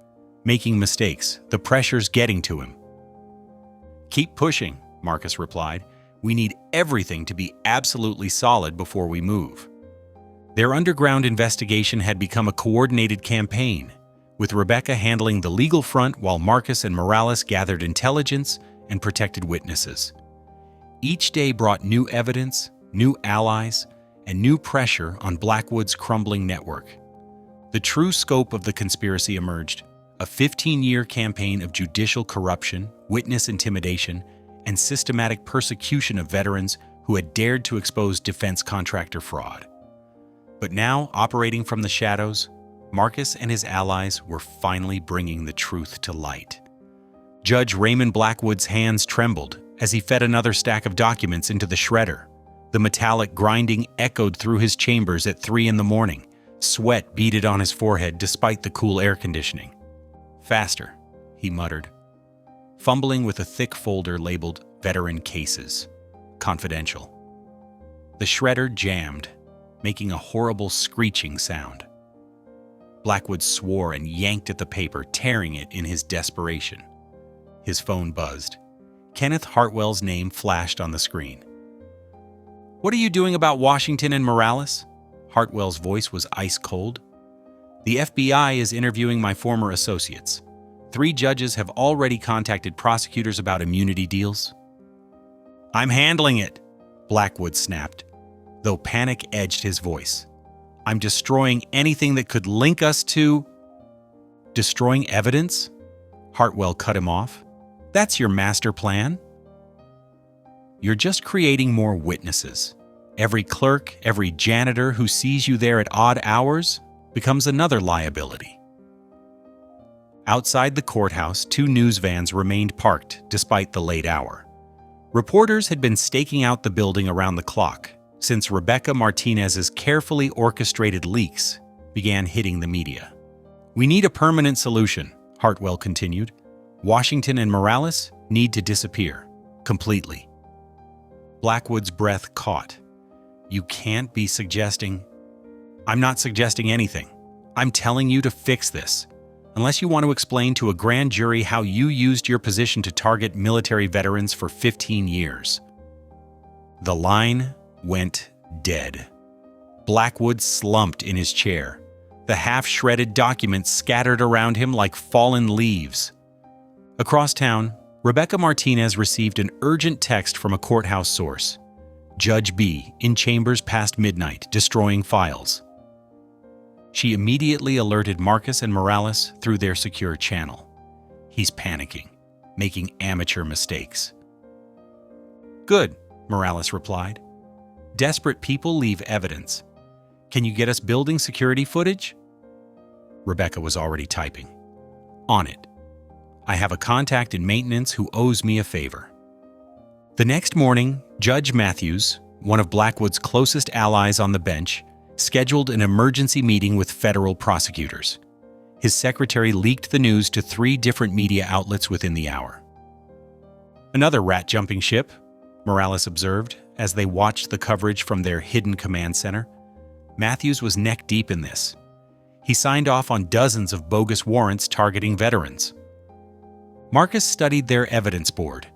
"Making mistakes. The pressure's getting to him." "Keep pushing," Marcus replied. "We need everything to be absolutely solid before we move." Their underground investigation had become a coordinated campaign, with Rebecca handling the legal front while Marcus and Morales gathered intelligence and protected witnesses. Each day brought new evidence, new allies, and new pressure on Blackwood's crumbling network. The true scope of the conspiracy emerged: a 15-year campaign of judicial corruption, witness intimidation, and systematic persecution of veterans who had dared to expose defense contractor fraud. But now, operating from the shadows, Marcus and his allies were finally bringing the truth to light. Judge Raymond Blackwood's hands trembled as he fed another stack of documents into the shredder. The metallic grinding echoed through his chambers at 3 a.m. Sweat beaded on his forehead despite the cool air conditioning. "Faster," he muttered, fumbling with a thick folder labeled Veteran Cases, Confidential. The shredder jammed, making a horrible screeching sound. Blackwood swore and yanked at the paper, tearing it in his desperation. His phone buzzed. Kenneth Hartwell's name flashed on the screen. "What are you doing about Washington and Morales?" Hartwell's voice was ice cold. "The FBI is interviewing my former associates. 3 judges have already contacted prosecutors about immunity deals." "I'm handling it," Blackwood snapped, though panic edged his voice. "I'm destroying anything that could link us to—" "Destroying evidence?" Hartwell cut him off. "That's your master plan?" "You're just creating more witnesses. Every clerk, every janitor who sees you there at odd hours becomes another liability." Outside the courthouse, 2 news vans remained parked despite the late hour. Reporters had been staking out the building around the clock since Rebecca Martinez's carefully orchestrated leaks began hitting the media. "We need a permanent solution," Hartwell continued. "Washington and Morales need to disappear, completely." Blackwood's breath caught. "You can't be suggesting—" "I'm not suggesting anything. I'm telling you to fix this. Unless you want to explain to a grand jury how you used your position to target military veterans for 15 years. The line went dead. Blackwood slumped in his chair, the half-shredded documents scattered around him like fallen leaves. Across town, Rebecca Martinez received an urgent text from a courthouse source. Judge B in chambers past midnight, destroying files. She immediately alerted Marcus and Morales through their secure channel. "He's panicking, making amateur mistakes." "Good," Morales replied. "Desperate people leave evidence. Can you get us building security footage?" Rebecca was already typing. "On it. I have a contact in maintenance who owes me a favor." The next morning, Judge Matthews, one of Blackwood's closest allies on the bench, scheduled an emergency meeting with federal prosecutors. His secretary leaked the news to 3 different media outlets within the hour. "Another rat-jumping ship," Morales observed as they watched the coverage from their hidden command center. Matthews was neck-deep in this. He signed off on dozens of bogus warrants targeting veterans. Marcus studied their evidence board,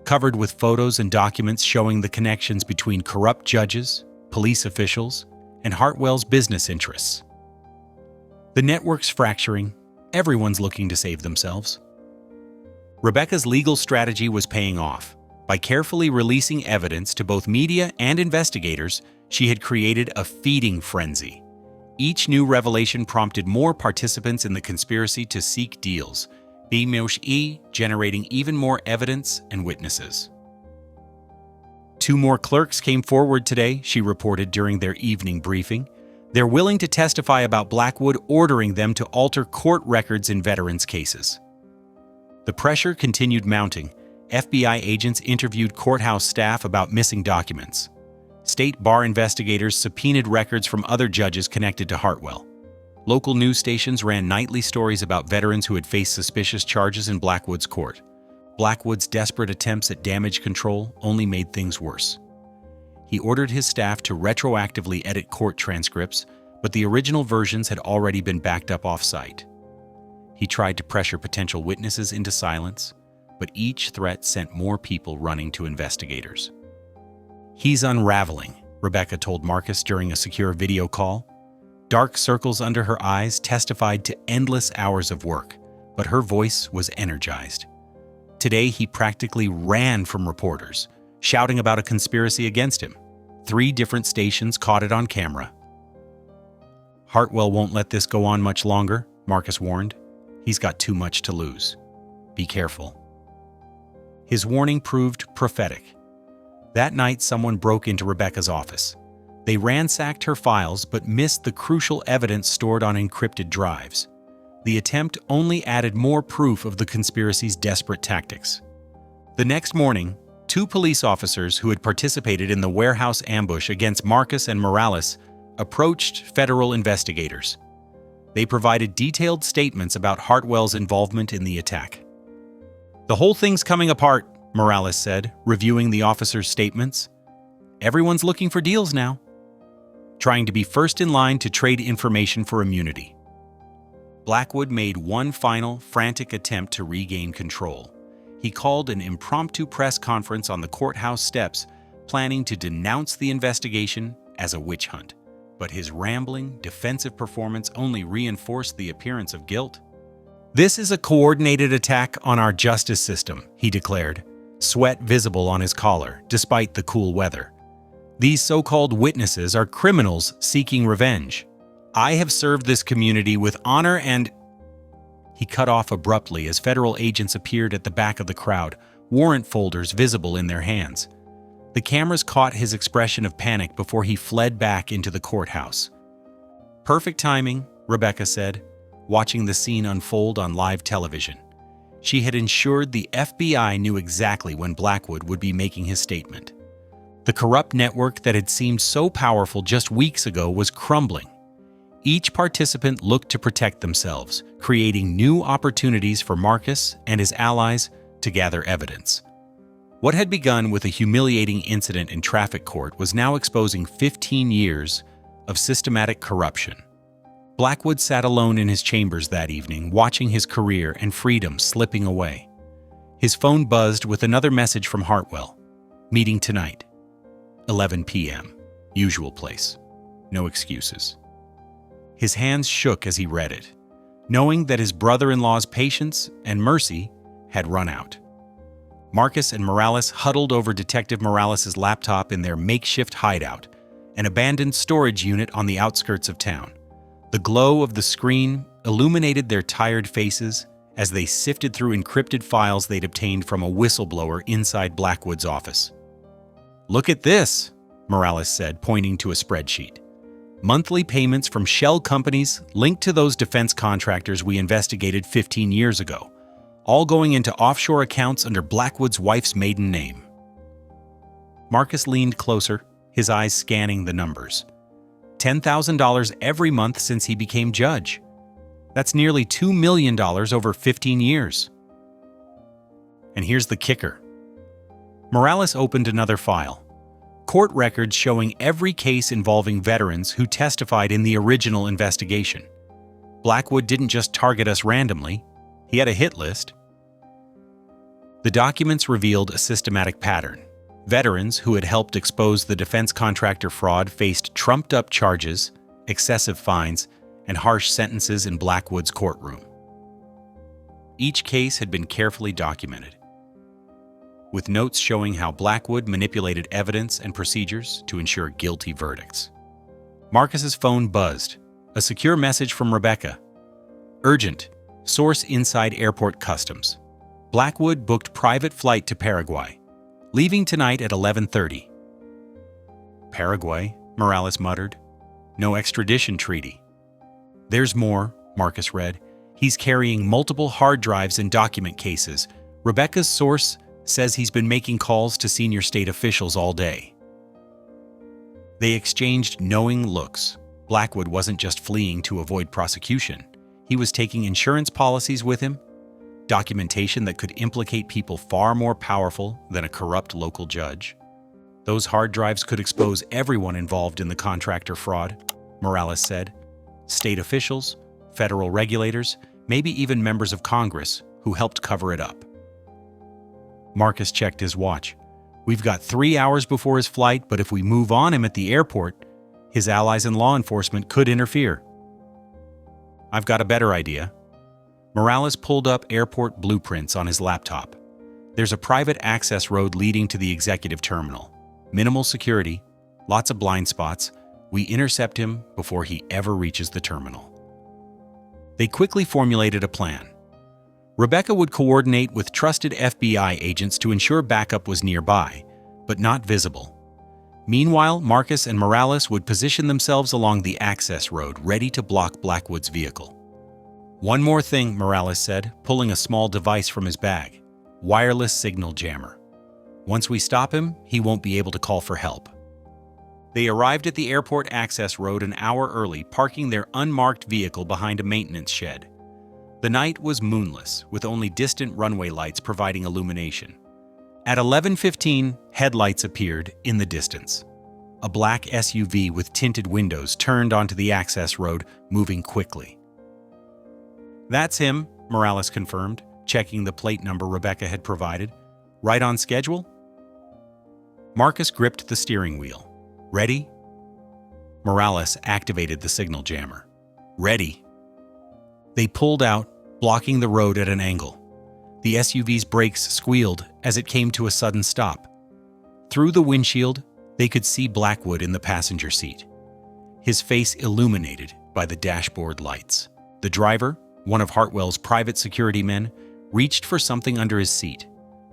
covered with photos and documents showing the connections between corrupt judges, police officials, and Hartwell's business interests. The network's fracturing. Everyone's looking to save themselves. Rebecca's legal strategy was paying off. By carefully releasing evidence to both media and investigators, she had created a feeding frenzy. Each new revelation prompted more participants in the conspiracy to seek deals, generating even more evidence and witnesses. 2 more clerks came forward today, she reported during their evening briefing. They're willing to testify about Blackwood ordering them to alter court records in veterans' cases. The pressure continued mounting. FBI agents interviewed courthouse staff about missing documents. State bar investigators subpoenaed records from other judges connected to Hartwell. Local news stations ran nightly stories about veterans who had faced suspicious charges in Blackwood's court. Blackwood's desperate attempts at damage control only made things worse. He ordered his staff to retroactively edit court transcripts, but the original versions had already been backed up off-site. He tried to pressure potential witnesses into silence, but each threat sent more people running to investigators. "He's unraveling," Rebecca told Marcus during a secure video call. Dark circles under her eyes testified to endless hours of work, but her voice was energized. Today, he practically ran from reporters, shouting about a conspiracy against him. 3 different stations caught it on camera. "Hartwell won't let this go on much longer," Marcus warned. "He's got too much to lose. Be careful." His warning proved prophetic. That night, someone broke into Rebecca's office. They ransacked her files but missed the crucial evidence stored on encrypted drives. The attempt only added more proof of the conspiracy's desperate tactics. The next morning, 2 police officers who had participated in the warehouse ambush against Marcus and Morales approached federal investigators. They provided detailed statements about Hartwell's involvement in the attack. "The whole thing's coming apart," Morales said, reviewing the officers' statements. "Everyone's looking for deals now, trying to be first in line to trade information for immunity." Blackwood made one final, frantic attempt to regain control. He called an impromptu press conference on the courthouse steps, planning to denounce the investigation as a witch hunt. But his rambling, defensive performance only reinforced the appearance of guilt. "This is a coordinated attack on our justice system," he declared, sweat visible on his collar, despite the cool weather. "These so-called witnesses are criminals seeking revenge. I have served this community with honor and—" He cut off abruptly as federal agents appeared at the back of the crowd, warrant folders visible in their hands. The cameras caught his expression of panic before he fled back into the courthouse. "Perfect timing," Rebecca said, watching the scene unfold on live television. She had ensured the FBI knew exactly when Blackwood would be making his statement. The corrupt network that had seemed so powerful just weeks ago was crumbling. Each participant looked to protect themselves, creating new opportunities for Marcus and his allies to gather evidence. What had begun with a humiliating incident in traffic court was now exposing 15 years of systematic corruption. Blackwood sat alone in his chambers that evening, watching his career and freedom slipping away. His phone buzzed with another message from Hartwell. "Meeting tonight, 11 p.m., usual place. No excuses." His hands shook as he read it, knowing that his brother-in-law's patience and mercy had run out. Marcus and Morales huddled over Detective Morales' laptop in their makeshift hideout, an abandoned storage unit on the outskirts of town. The glow of the screen illuminated their tired faces as they sifted through encrypted files they'd obtained from a whistleblower inside Blackwood's office. "Look at this," Morales said, pointing to a spreadsheet. "Monthly payments from shell companies linked to those defense contractors we investigated 15 years ago, all going into offshore accounts under Blackwood's wife's maiden name." Marcus leaned closer, his eyes scanning the numbers. $10,000 every month since he became judge. That's nearly $2 million over 15 years. And here's the kicker. Morales opened another file. Court records showing every case involving veterans who testified in the original investigation. Blackwood didn't just target us randomly. He had a hit list. The documents revealed a systematic pattern. Veterans who had helped expose the defense contractor fraud faced trumped-up charges, excessive fines, and harsh sentences in Blackwood's courtroom. Each case had been carefully documented, with notes showing how Blackwood manipulated evidence and procedures to ensure guilty verdicts. Marcus's phone buzzed, a secure message from Rebecca. "Urgent. Source inside airport customs. Blackwood booked private flight to Paraguay. Leaving tonight at 11:30. "Paraguay," Morales muttered. "No extradition treaty." "There's more," Marcus read. "He's carrying multiple hard drives and document cases. Rebecca's source says he's been making calls to senior state officials all day." They exchanged knowing looks. Blackwood wasn't just fleeing to avoid prosecution. He was taking insurance policies with him, documentation that could implicate people far more powerful than a corrupt local judge. Those hard drives could expose everyone involved in the contractor fraud, Morales said. State officials, federal regulators, maybe even members of Congress who helped cover it up. Marcus checked his watch. We've got 3 hours before his flight, but if we move on him at the airport, his allies in law enforcement could interfere. I've got a better idea. Morales pulled up airport blueprints on his laptop. There's a private access road leading to the executive terminal. Minimal security, lots of blind spots. We intercept him before he ever reaches the terminal. They quickly formulated a plan. Rebecca would coordinate with trusted FBI agents to ensure backup was nearby, but not visible. Meanwhile, Marcus and Morales would position themselves along the access road, ready to block Blackwood's vehicle. One more thing, Morales said, pulling a small device from his bag. Wireless signal jammer. Once we stop him, he won't be able to call for help. They arrived at the airport access road an hour early, parking their unmarked vehicle behind a maintenance shed. The night was moonless, with only distant runway lights providing illumination. At 11:15, headlights appeared in the distance. A black SUV with tinted windows turned onto the access road, moving quickly. That's him, Morales confirmed, checking the plate number Rebecca had provided. Right on schedule? Marcus gripped the steering wheel. Ready? Morales activated the signal jammer. Ready. They pulled out, blocking the road at an angle. The SUV's brakes squealed as it came to a sudden stop. Through the windshield, they could see Blackwood in the passenger seat, his face illuminated by the dashboard lights. The driver, one of Hartwell's private security men, reached for something under his seat.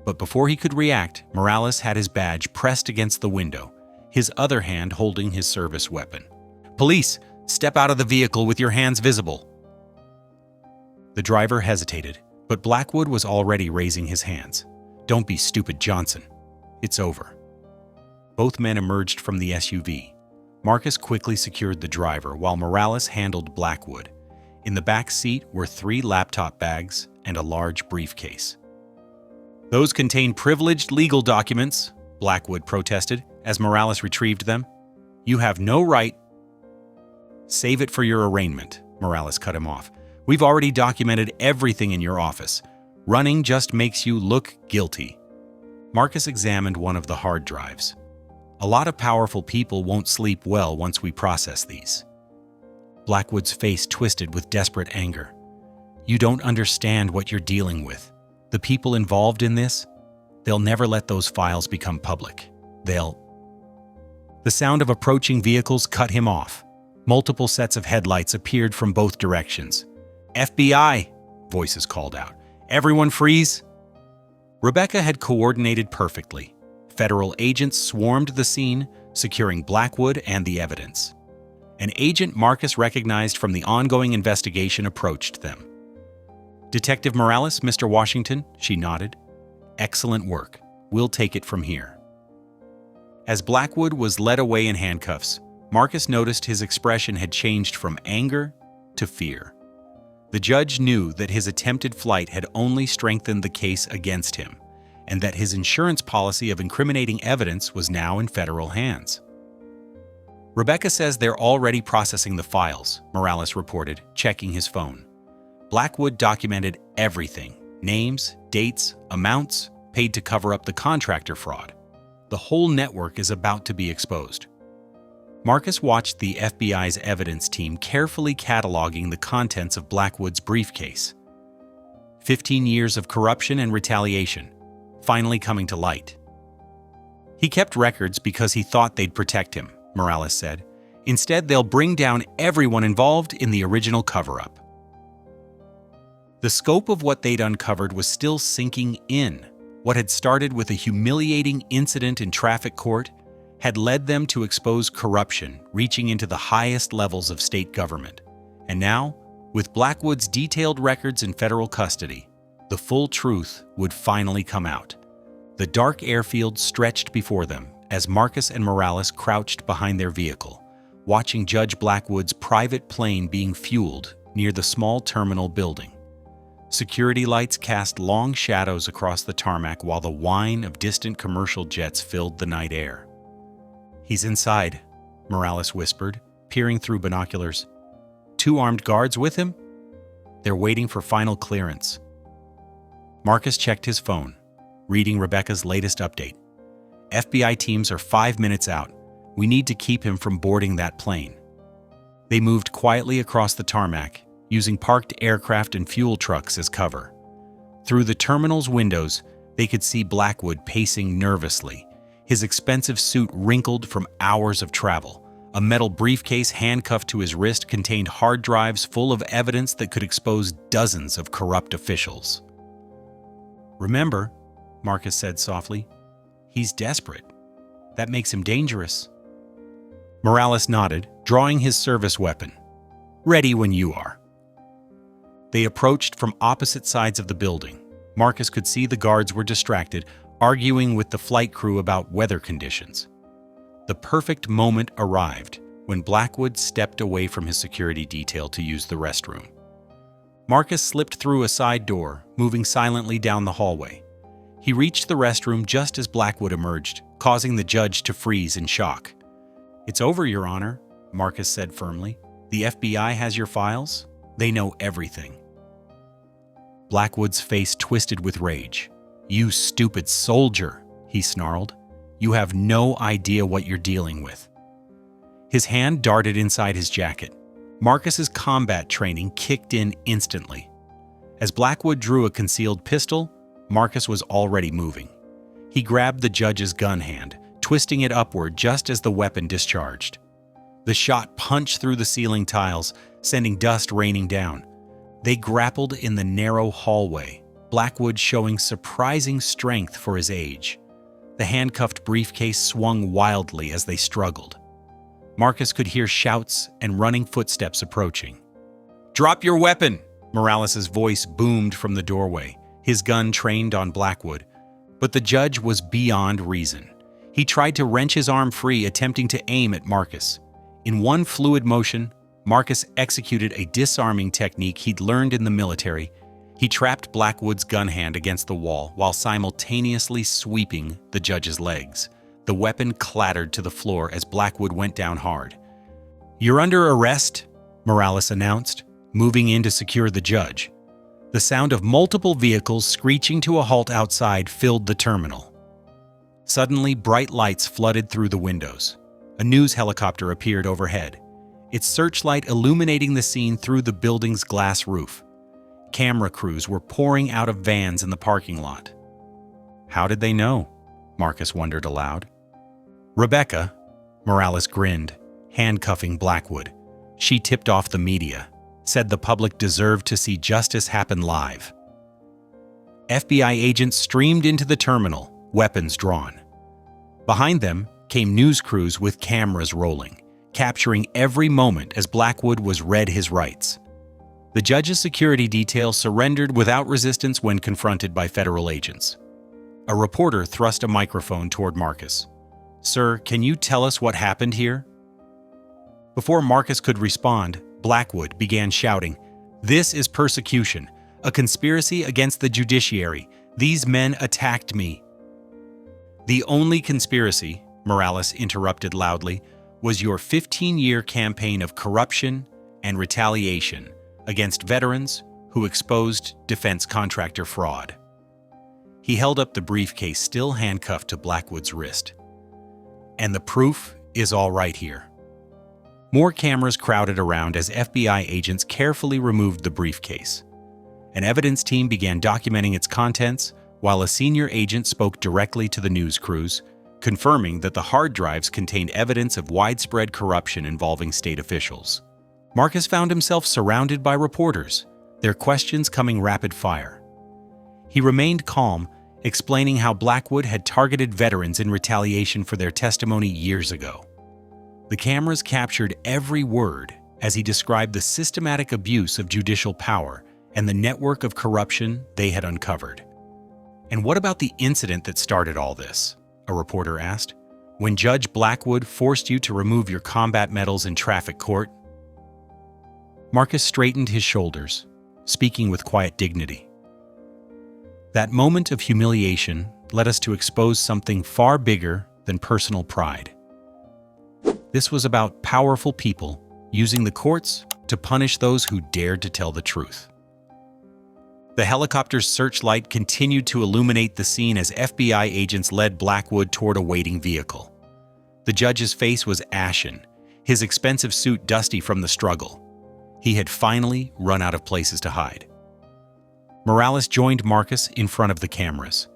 But before he could react, Morales had his badge pressed against the window, his other hand holding his service weapon. Police, step out of the vehicle with your hands visible. The driver hesitated, but Blackwood was already raising his hands. Don't be stupid, Johnson. It's over. Both men emerged from the SUV. Marcus quickly secured the driver while Morales handled Blackwood. In the back seat were 3 laptop bags and a large briefcase. Those contain privileged legal documents, Blackwood protested as Morales retrieved them. You have no right. Save it for your arraignment, Morales cut him off. We've already documented everything in your office. Running just makes you look guilty. Marcus examined one of the hard drives. A lot of powerful people won't sleep well once we process these. Blackwood's face twisted with desperate anger. You don't understand what you're dealing with. The people involved in this, they'll never let those files become public. The sound of approaching vehicles cut him off. Multiple sets of headlights appeared from both directions. FBI, voices called out. Everyone freeze. Rebecca had coordinated perfectly. Federal agents swarmed the scene, securing Blackwood and the evidence. An agent Marcus recognized from the ongoing investigation approached them. Detective Morales, Mr. Washington, she nodded. Excellent work. We'll take it from here. As Blackwood was led away in handcuffs, Marcus noticed his expression had changed from anger to fear. The judge knew that his attempted flight had only strengthened the case against him, and that his insurance policy of incriminating evidence was now in federal hands. Rebecca says they're already processing the files, Morales reported, checking his phone. Blackwood documented everything: names, dates, amounts, paid to cover up the contractor fraud. The whole network is about to be exposed. Marcus watched the FBI's evidence team carefully cataloging the contents of Blackwood's briefcase. 15 years of corruption and retaliation, finally coming to light. He kept records because he thought they'd protect him, Morales said. Instead, they'll bring down everyone involved in the original cover-up. The scope of what they'd uncovered was still sinking in. What had started with a humiliating incident in traffic court had led them to expose corruption reaching into the highest levels of state government. And now, with Blackwood's detailed records in federal custody, the full truth would finally come out. The dark airfield stretched before them as Marcus and Morales crouched behind their vehicle, watching Judge Blackwood's private plane being fueled near the small terminal building. Security lights cast long shadows across the tarmac while the whine of distant commercial jets filled the night air. "He's inside," Morales whispered, peering through binoculars. "2 armed guards with him? They're waiting for final clearance." Marcus checked his phone, reading Rebecca's latest update. "FBI teams are 5 minutes out. We need to keep him from boarding that plane." They moved quietly across the tarmac, using parked aircraft and fuel trucks as cover. Through the terminal's windows, they could see Blackwood pacing nervously, his expensive suit wrinkled from hours of travel. A metal briefcase handcuffed to his wrist contained hard drives full of evidence that could expose dozens of corrupt officials. "Remember," Marcus said softly, "he's desperate. That makes him dangerous." Morales nodded, drawing his service weapon. "Ready when you are." They approached from opposite sides of the building. Marcus could see the guards were distracted, arguing with the flight crew about weather conditions. The perfect moment arrived when Blackwood stepped away from his security detail to use the restroom. Marcus slipped through a side door, moving silently down the hallway. He reached the restroom just as Blackwood emerged, causing the judge to freeze in shock. "It's over, Your Honor," Marcus said firmly. "The FBI has your files. They know everything." Blackwood's face twisted with rage. "You stupid soldier," he snarled. "You have no idea what you're dealing with." His hand darted inside his jacket. Marcus's combat training kicked in instantly. As Blackwood drew a concealed pistol, Marcus was already moving. He grabbed the judge's gun hand, twisting it upward just as the weapon discharged. The shot punched through the ceiling tiles, sending dust raining down. They grappled in the narrow hallway, Blackwood showing surprising strength for his age. The handcuffed briefcase swung wildly as they struggled. Marcus could hear shouts and running footsteps approaching. "Drop your weapon!" Morales' voice boomed from the doorway, his gun trained on Blackwood. But the judge was beyond reason. He tried to wrench his arm free, attempting to aim at Marcus. In one fluid motion, Marcus executed a disarming technique he'd learned in the military. He trapped Blackwood's gun hand against the wall while simultaneously sweeping the judge's legs. The weapon clattered to the floor as Blackwood went down hard. "You're under arrest," Morales announced, moving in to secure the judge. The sound of multiple vehicles screeching to a halt outside filled the terminal. Suddenly, bright lights flooded through the windows. A news helicopter appeared overhead, its searchlight illuminating the scene through the building's glass roof. Camera crews were pouring out of vans in the parking lot. "How did they know?" Marcus wondered aloud. "Rebecca," Morales grinned, handcuffing Blackwood. "She tipped off the media, said the public deserved to see justice happen live." FBI agents streamed into the terminal, weapons drawn. Behind them came news crews with cameras rolling, capturing every moment as Blackwood was read his rights. The judge's security detail surrendered without resistance when confronted by federal agents. A reporter thrust a microphone toward Marcus. "Sir, can you tell us what happened here?" Before Marcus could respond, Blackwood began shouting, "This is persecution, a conspiracy against the judiciary. These men attacked me." "The only conspiracy," Morales interrupted loudly, "was your 15-year campaign of corruption and retaliation against veterans who exposed defense contractor fraud." He held up the briefcase still handcuffed to Blackwood's wrist. "And the proof is all right here." More cameras crowded around as FBI agents carefully removed the briefcase. An evidence team began documenting its contents, while a senior agent spoke directly to the news crews, confirming that the hard drives contained evidence of widespread corruption involving state officials. Marcus found himself surrounded by reporters, their questions coming rapid fire. He remained calm, explaining how Blackwood had targeted veterans in retaliation for their testimony years ago. The cameras captured every word as he described the systematic abuse of judicial power and the network of corruption they had uncovered. "And what about the incident that started all this?" a reporter asked. when Judge Blackwood forced you to remove your combat medals in traffic court? Marcus straightened his shoulders, speaking with quiet dignity. That moment of humiliation led us to expose something far bigger than personal pride. This was about powerful people using the courts to punish those who dared to tell the truth. The helicopter's searchlight continued to illuminate the scene as FBI agents led Blackwood toward a waiting vehicle. The judge's face was ashen, his expensive suit dusty from the struggle. He had finally run out of places to hide. Morales joined Marcus in front of the cameras.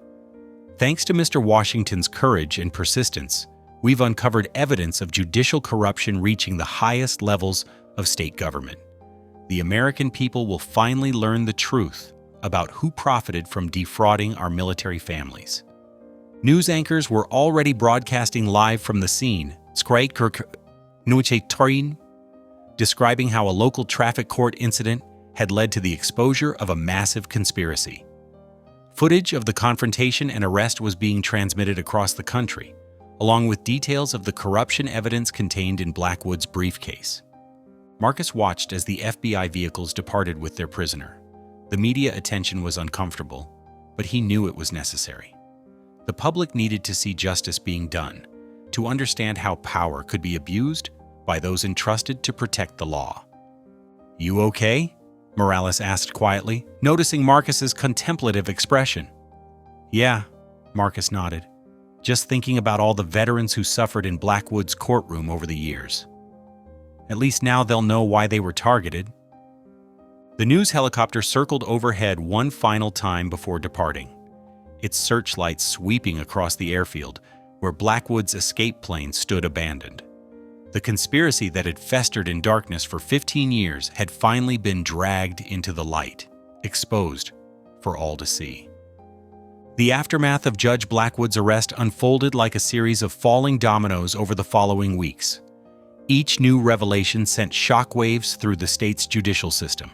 Thanks to Mr. Washington's courage and persistence, we've uncovered evidence of judicial corruption reaching the highest levels of state government. The American people will finally learn the truth about who profited from defrauding our military families. News anchors were already broadcasting live from the scene, describing how a local traffic court incident had led to the exposure of a massive conspiracy. Footage of the confrontation and arrest was being transmitted across the country, along with details of the corruption evidence contained in Blackwood's briefcase. Marcus watched as the FBI vehicles departed with their prisoner. The media attention was uncomfortable, but he knew it was necessary. The public needed to see justice being done, to understand how power could be abused by those entrusted to protect the law. "You okay?" Morales asked quietly, noticing Marcus's contemplative expression. "Yeah," Marcus nodded, just thinking about all the veterans who suffered in Blackwood's courtroom over the years. At least now they'll know why they were targeted. The news helicopter circled overhead one final time before departing, its searchlights sweeping across the airfield where Blackwood's escape plane stood abandoned. The conspiracy that had festered in darkness for 15 years had finally been dragged into the light, exposed for all to see. The aftermath of Judge Blackwood's arrest unfolded like a series of falling dominoes over the following weeks. Each new revelation sent shockwaves through the state's judicial system,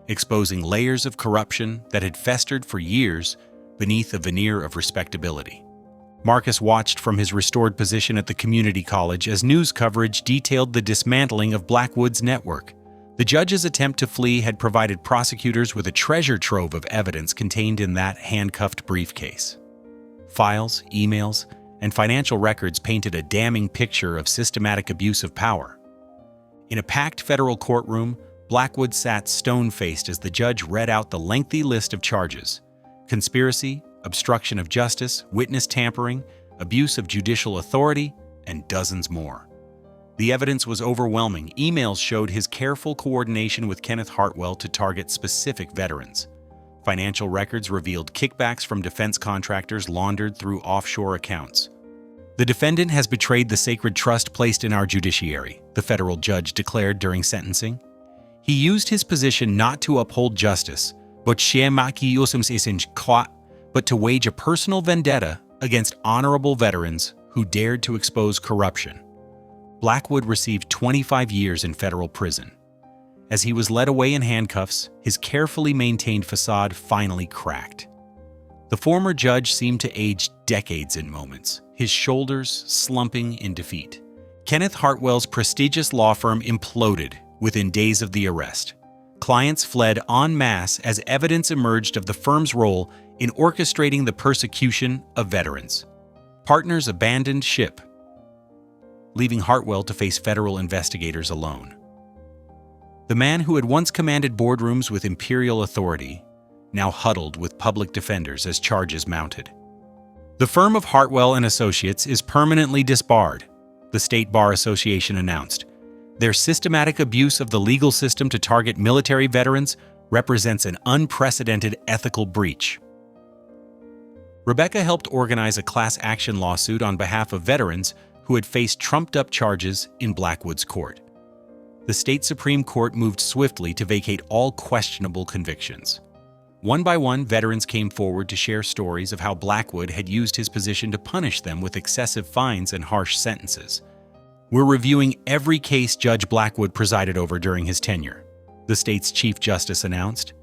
exposing layers of corruption that had festered for years beneath a veneer of respectability. Marcus watched from his restored position at the community college as news coverage detailed the dismantling of Blackwood's network. The judge's attempt to flee had provided prosecutors with a treasure trove of evidence contained in that handcuffed briefcase. Files, emails, and financial records painted a damning picture of systematic abuse of power. In a packed federal courtroom, Blackwood sat stone-faced as the judge read out the lengthy list of charges: conspiracy, obstruction of justice, witness tampering, abuse of judicial authority, and dozens more. The evidence was overwhelming. Emails showed his careful coordination with Kenneth Hartwell to target specific veterans. Financial records revealed kickbacks from defense contractors laundered through offshore accounts. "The defendant has betrayed the sacred trust placed in our judiciary," the federal judge declared during sentencing. He used his position not to uphold justice, but to wage a personal vendetta against honorable veterans who dared to expose corruption. Blackwood received 25 years in federal prison. As he was led away in handcuffs, his carefully maintained facade finally cracked. The former judge seemed to age decades in moments, his shoulders slumping in defeat. Kenneth Hartwell's prestigious law firm imploded within days of the arrest. Clients fled en masse as evidence emerged of the firm's role in orchestrating the persecution of veterans. Partners abandoned ship, leaving Hartwell to face federal investigators alone. The man who had once commanded boardrooms with imperial authority now huddled with public defenders as charges mounted. The firm of Hartwell and Associates is permanently disbarred, the State Bar Association announced. Their systematic abuse of the legal system to target military veterans represents an unprecedented ethical breach. Rebecca helped organize a class action lawsuit on behalf of veterans who had faced trumped-up charges in Blackwood's court. The state Supreme Court moved swiftly to vacate all questionable convictions. One by one, veterans came forward to share stories of how Blackwood had used his position to punish them with excessive fines and harsh sentences. "We're reviewing every case Judge Blackwood presided over during his tenure," the state's Chief Justice announced.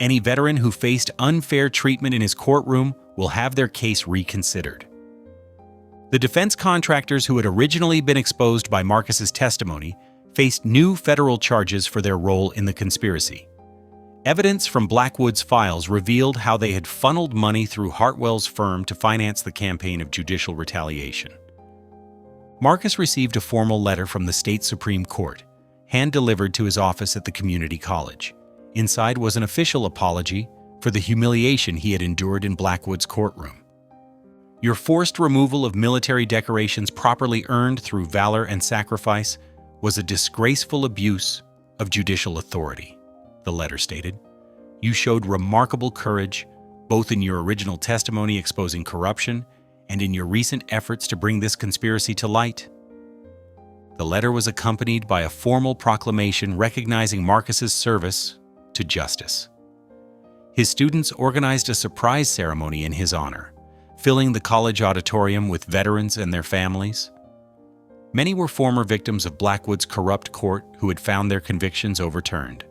"Any veteran who faced unfair treatment in his courtroom will have their case reconsidered." The defense contractors who had originally been exposed by Marcus's testimony faced new federal charges for their role in the conspiracy. Evidence from Blackwood's files revealed how they had funneled money through Hartwell's firm to finance the campaign of judicial retaliation. Marcus received a formal letter from the state Supreme Court, hand-delivered to his office at the community college. Inside was an official apology for the humiliation he had endured in Blackwood's courtroom. Your forced removal of military decorations properly earned through valor and sacrifice was a disgraceful abuse of judicial authority, the letter stated. You showed remarkable courage, both in your original testimony exposing corruption and in your recent efforts to bring this conspiracy to light. The letter was accompanied by a formal proclamation recognizing Marcus's service to justice. His students organized a surprise ceremony in his honor, filling the college auditorium with veterans and their families. Many were former victims of Blackwood's corrupt court who had found their convictions overturned.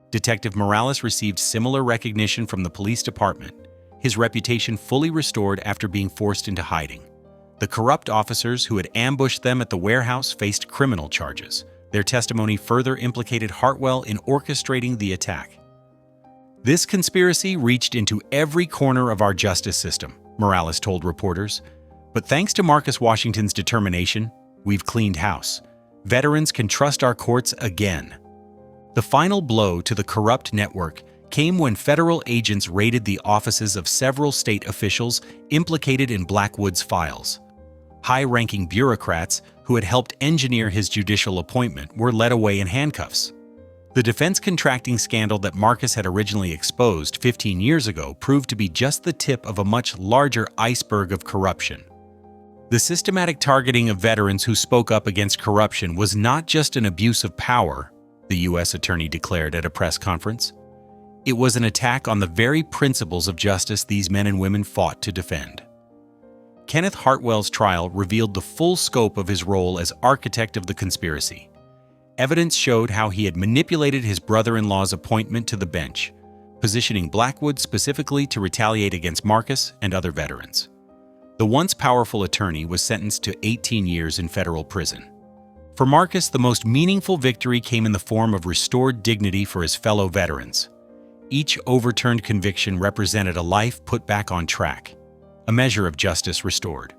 Detective Morales received similar recognition from the police department, his reputation fully restored after being forced into hiding. The corrupt officers who had ambushed them at the warehouse faced criminal charges. Their testimony further implicated Hartwell in orchestrating the attack. This conspiracy reached into every corner of our justice system, Morales told reporters. But thanks to Marcus Washington's determination, we've cleaned house. Veterans can trust our courts again. The final blow to the corrupt network came when federal agents raided the offices of several state officials implicated in Blackwood's files. High-ranking bureaucrats who had helped engineer his judicial appointment were led away in handcuffs. The defense contracting scandal that Marcus had originally exposed 15 years ago proved to be just the tip of a much larger iceberg of corruption. The systematic targeting of veterans who spoke up against corruption was not just an abuse of power, the U.S. attorney declared at a press conference. It was an attack on the very principles of justice these men and women fought to defend. Kenneth Hartwell's trial revealed the full scope of his role as architect of the conspiracy. Evidence showed how he had manipulated his brother-in-law's appointment to the bench, positioning Blackwood specifically to retaliate against Marcus and other veterans. The once powerful attorney was sentenced to 18 years in federal prison. For Marcus, the most meaningful victory came in the form of restored dignity for his fellow veterans. Each overturned conviction represented a life put back on track, a measure of justice restored.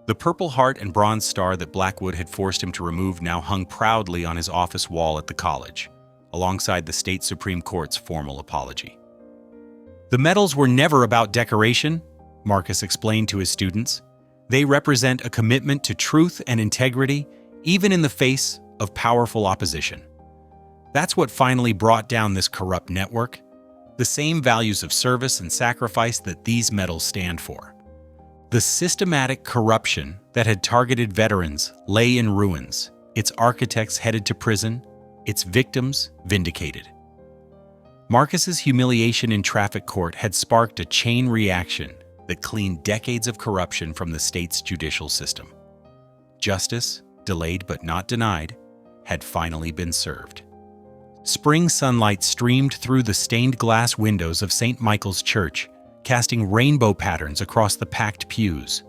The Purple Heart and Bronze Star that Blackwood had forced him to remove now hung proudly on his office wall at the college, alongside the state Supreme Court's formal apology. The medals were never about decoration, Marcus explained to his students. They represent a commitment to truth and integrity, even in the face of powerful opposition. That's what finally brought down this corrupt network, the same values of service and sacrifice that these medals stand for. The systematic corruption that had targeted veterans lay in ruins, its architects headed to prison, its victims vindicated. Marcus's humiliation in traffic court had sparked a chain reaction that cleaned decades of corruption from the state's judicial system. Justice, delayed but not denied, had finally been served. Spring sunlight streamed through the stained glass windows of St. Michael's Church, casting rainbow patterns across the packed pews.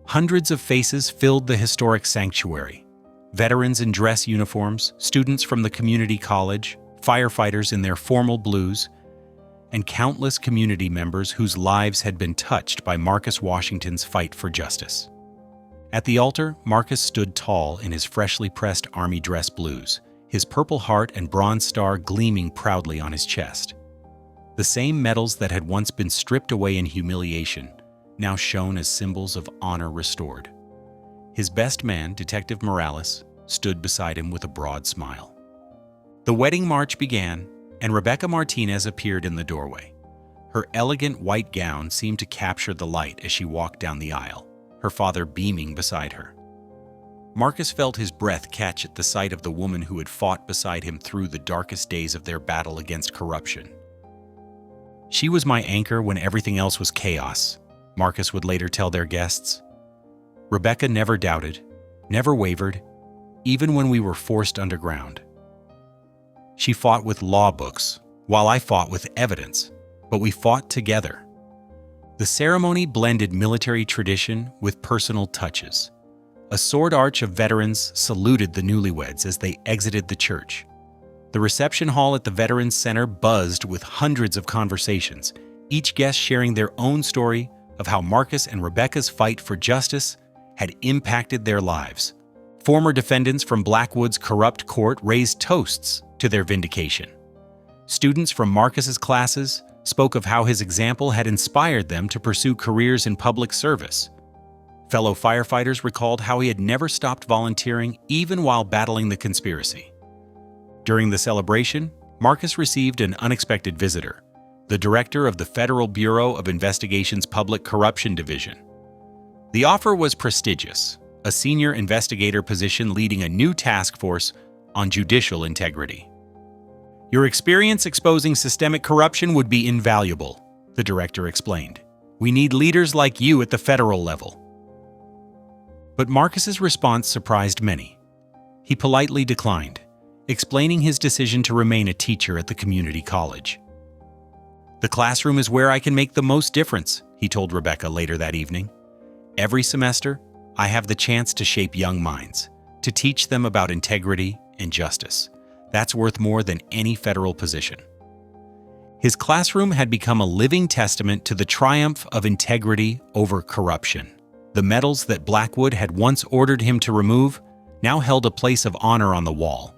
Hundreds of faces filled the historic sanctuary. Veterans in dress uniforms, students from the community college, firefighters in their formal blues, and countless community members whose lives had been touched by Marcus Washington's fight for justice. At the altar, Marcus stood tall in his freshly pressed army dress blues, his Purple Heart and Bronze Star gleaming proudly on his chest. The same medals that had once been stripped away in humiliation now shone as symbols of honor restored. His best man, Detective Morales, stood beside him with a broad smile. The wedding march began, and Rebecca Martinez appeared in the doorway. Her elegant white gown seemed to capture the light as she walked down the aisle, her father beaming beside her. Marcus felt his breath catch at the sight of the woman who had fought beside him through the darkest days of their battle against corruption. She was my anchor when everything else was chaos, Marcus would later tell their guests. Rebecca never doubted, never wavered, even when we were forced underground. She fought with law books, while I fought with evidence, but we fought together. The ceremony blended military tradition with personal touches. A sword arch of veterans saluted the newlyweds as they exited the church. The reception hall at the Veterans Center buzzed with hundreds of conversations, each guest sharing their own story of how Marcus and Rebecca's fight for justice had impacted their lives. Former defendants from Blackwood's corrupt court raised toasts to their vindication. Students from Marcus's classes spoke of how his example had inspired them to pursue careers in public service. Fellow firefighters recalled how he had never stopped volunteering even while battling the conspiracy. During the celebration, Marcus received an unexpected visitor, the director of the Federal Bureau of Investigation's Public Corruption Division. The offer was prestigious, a senior investigator position leading a new task force on judicial integrity. "Your experience exposing systemic corruption would be invaluable," the director explained. "We need leaders like you at the federal level." But Marcus's response surprised many. He politely declined, explaining his decision to remain a teacher at the community college. "The classroom is where I can make the most difference," he told Rebecca later that evening. "Every semester, I have the chance to shape young minds, to teach them about integrity and justice. That's worth more than any federal position." His classroom had become a living testament to the triumph of integrity over corruption. The medals that Blackwood had once ordered him to remove now held a place of honor on the wall.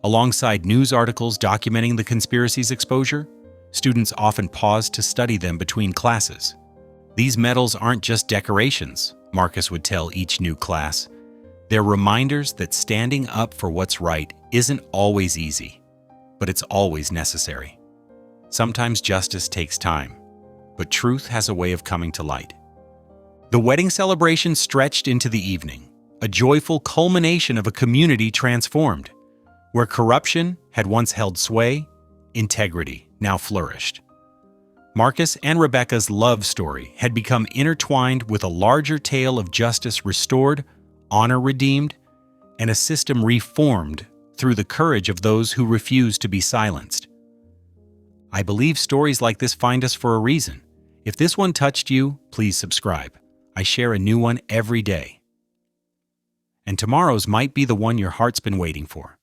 Alongside news articles documenting the conspiracy's exposure, students often paused to study them between classes. "These medals aren't just decorations," Marcus would tell each new class. "They're reminders that standing up for what's right isn't always easy, but it's always necessary. Sometimes justice takes time, but truth has a way of coming to light." The wedding celebration stretched into the evening, a joyful culmination of a community transformed. Where corruption had once held sway, integrity now flourished. Marcus and Rebecca's love story had become intertwined with a larger tale of justice restored, honor redeemed, and a system reformed through the courage of those who refuse to be silenced. I believe stories like this find us for a reason. If this one touched you, please subscribe. I share a new one every day. And tomorrow's might be the one your heart's been waiting for.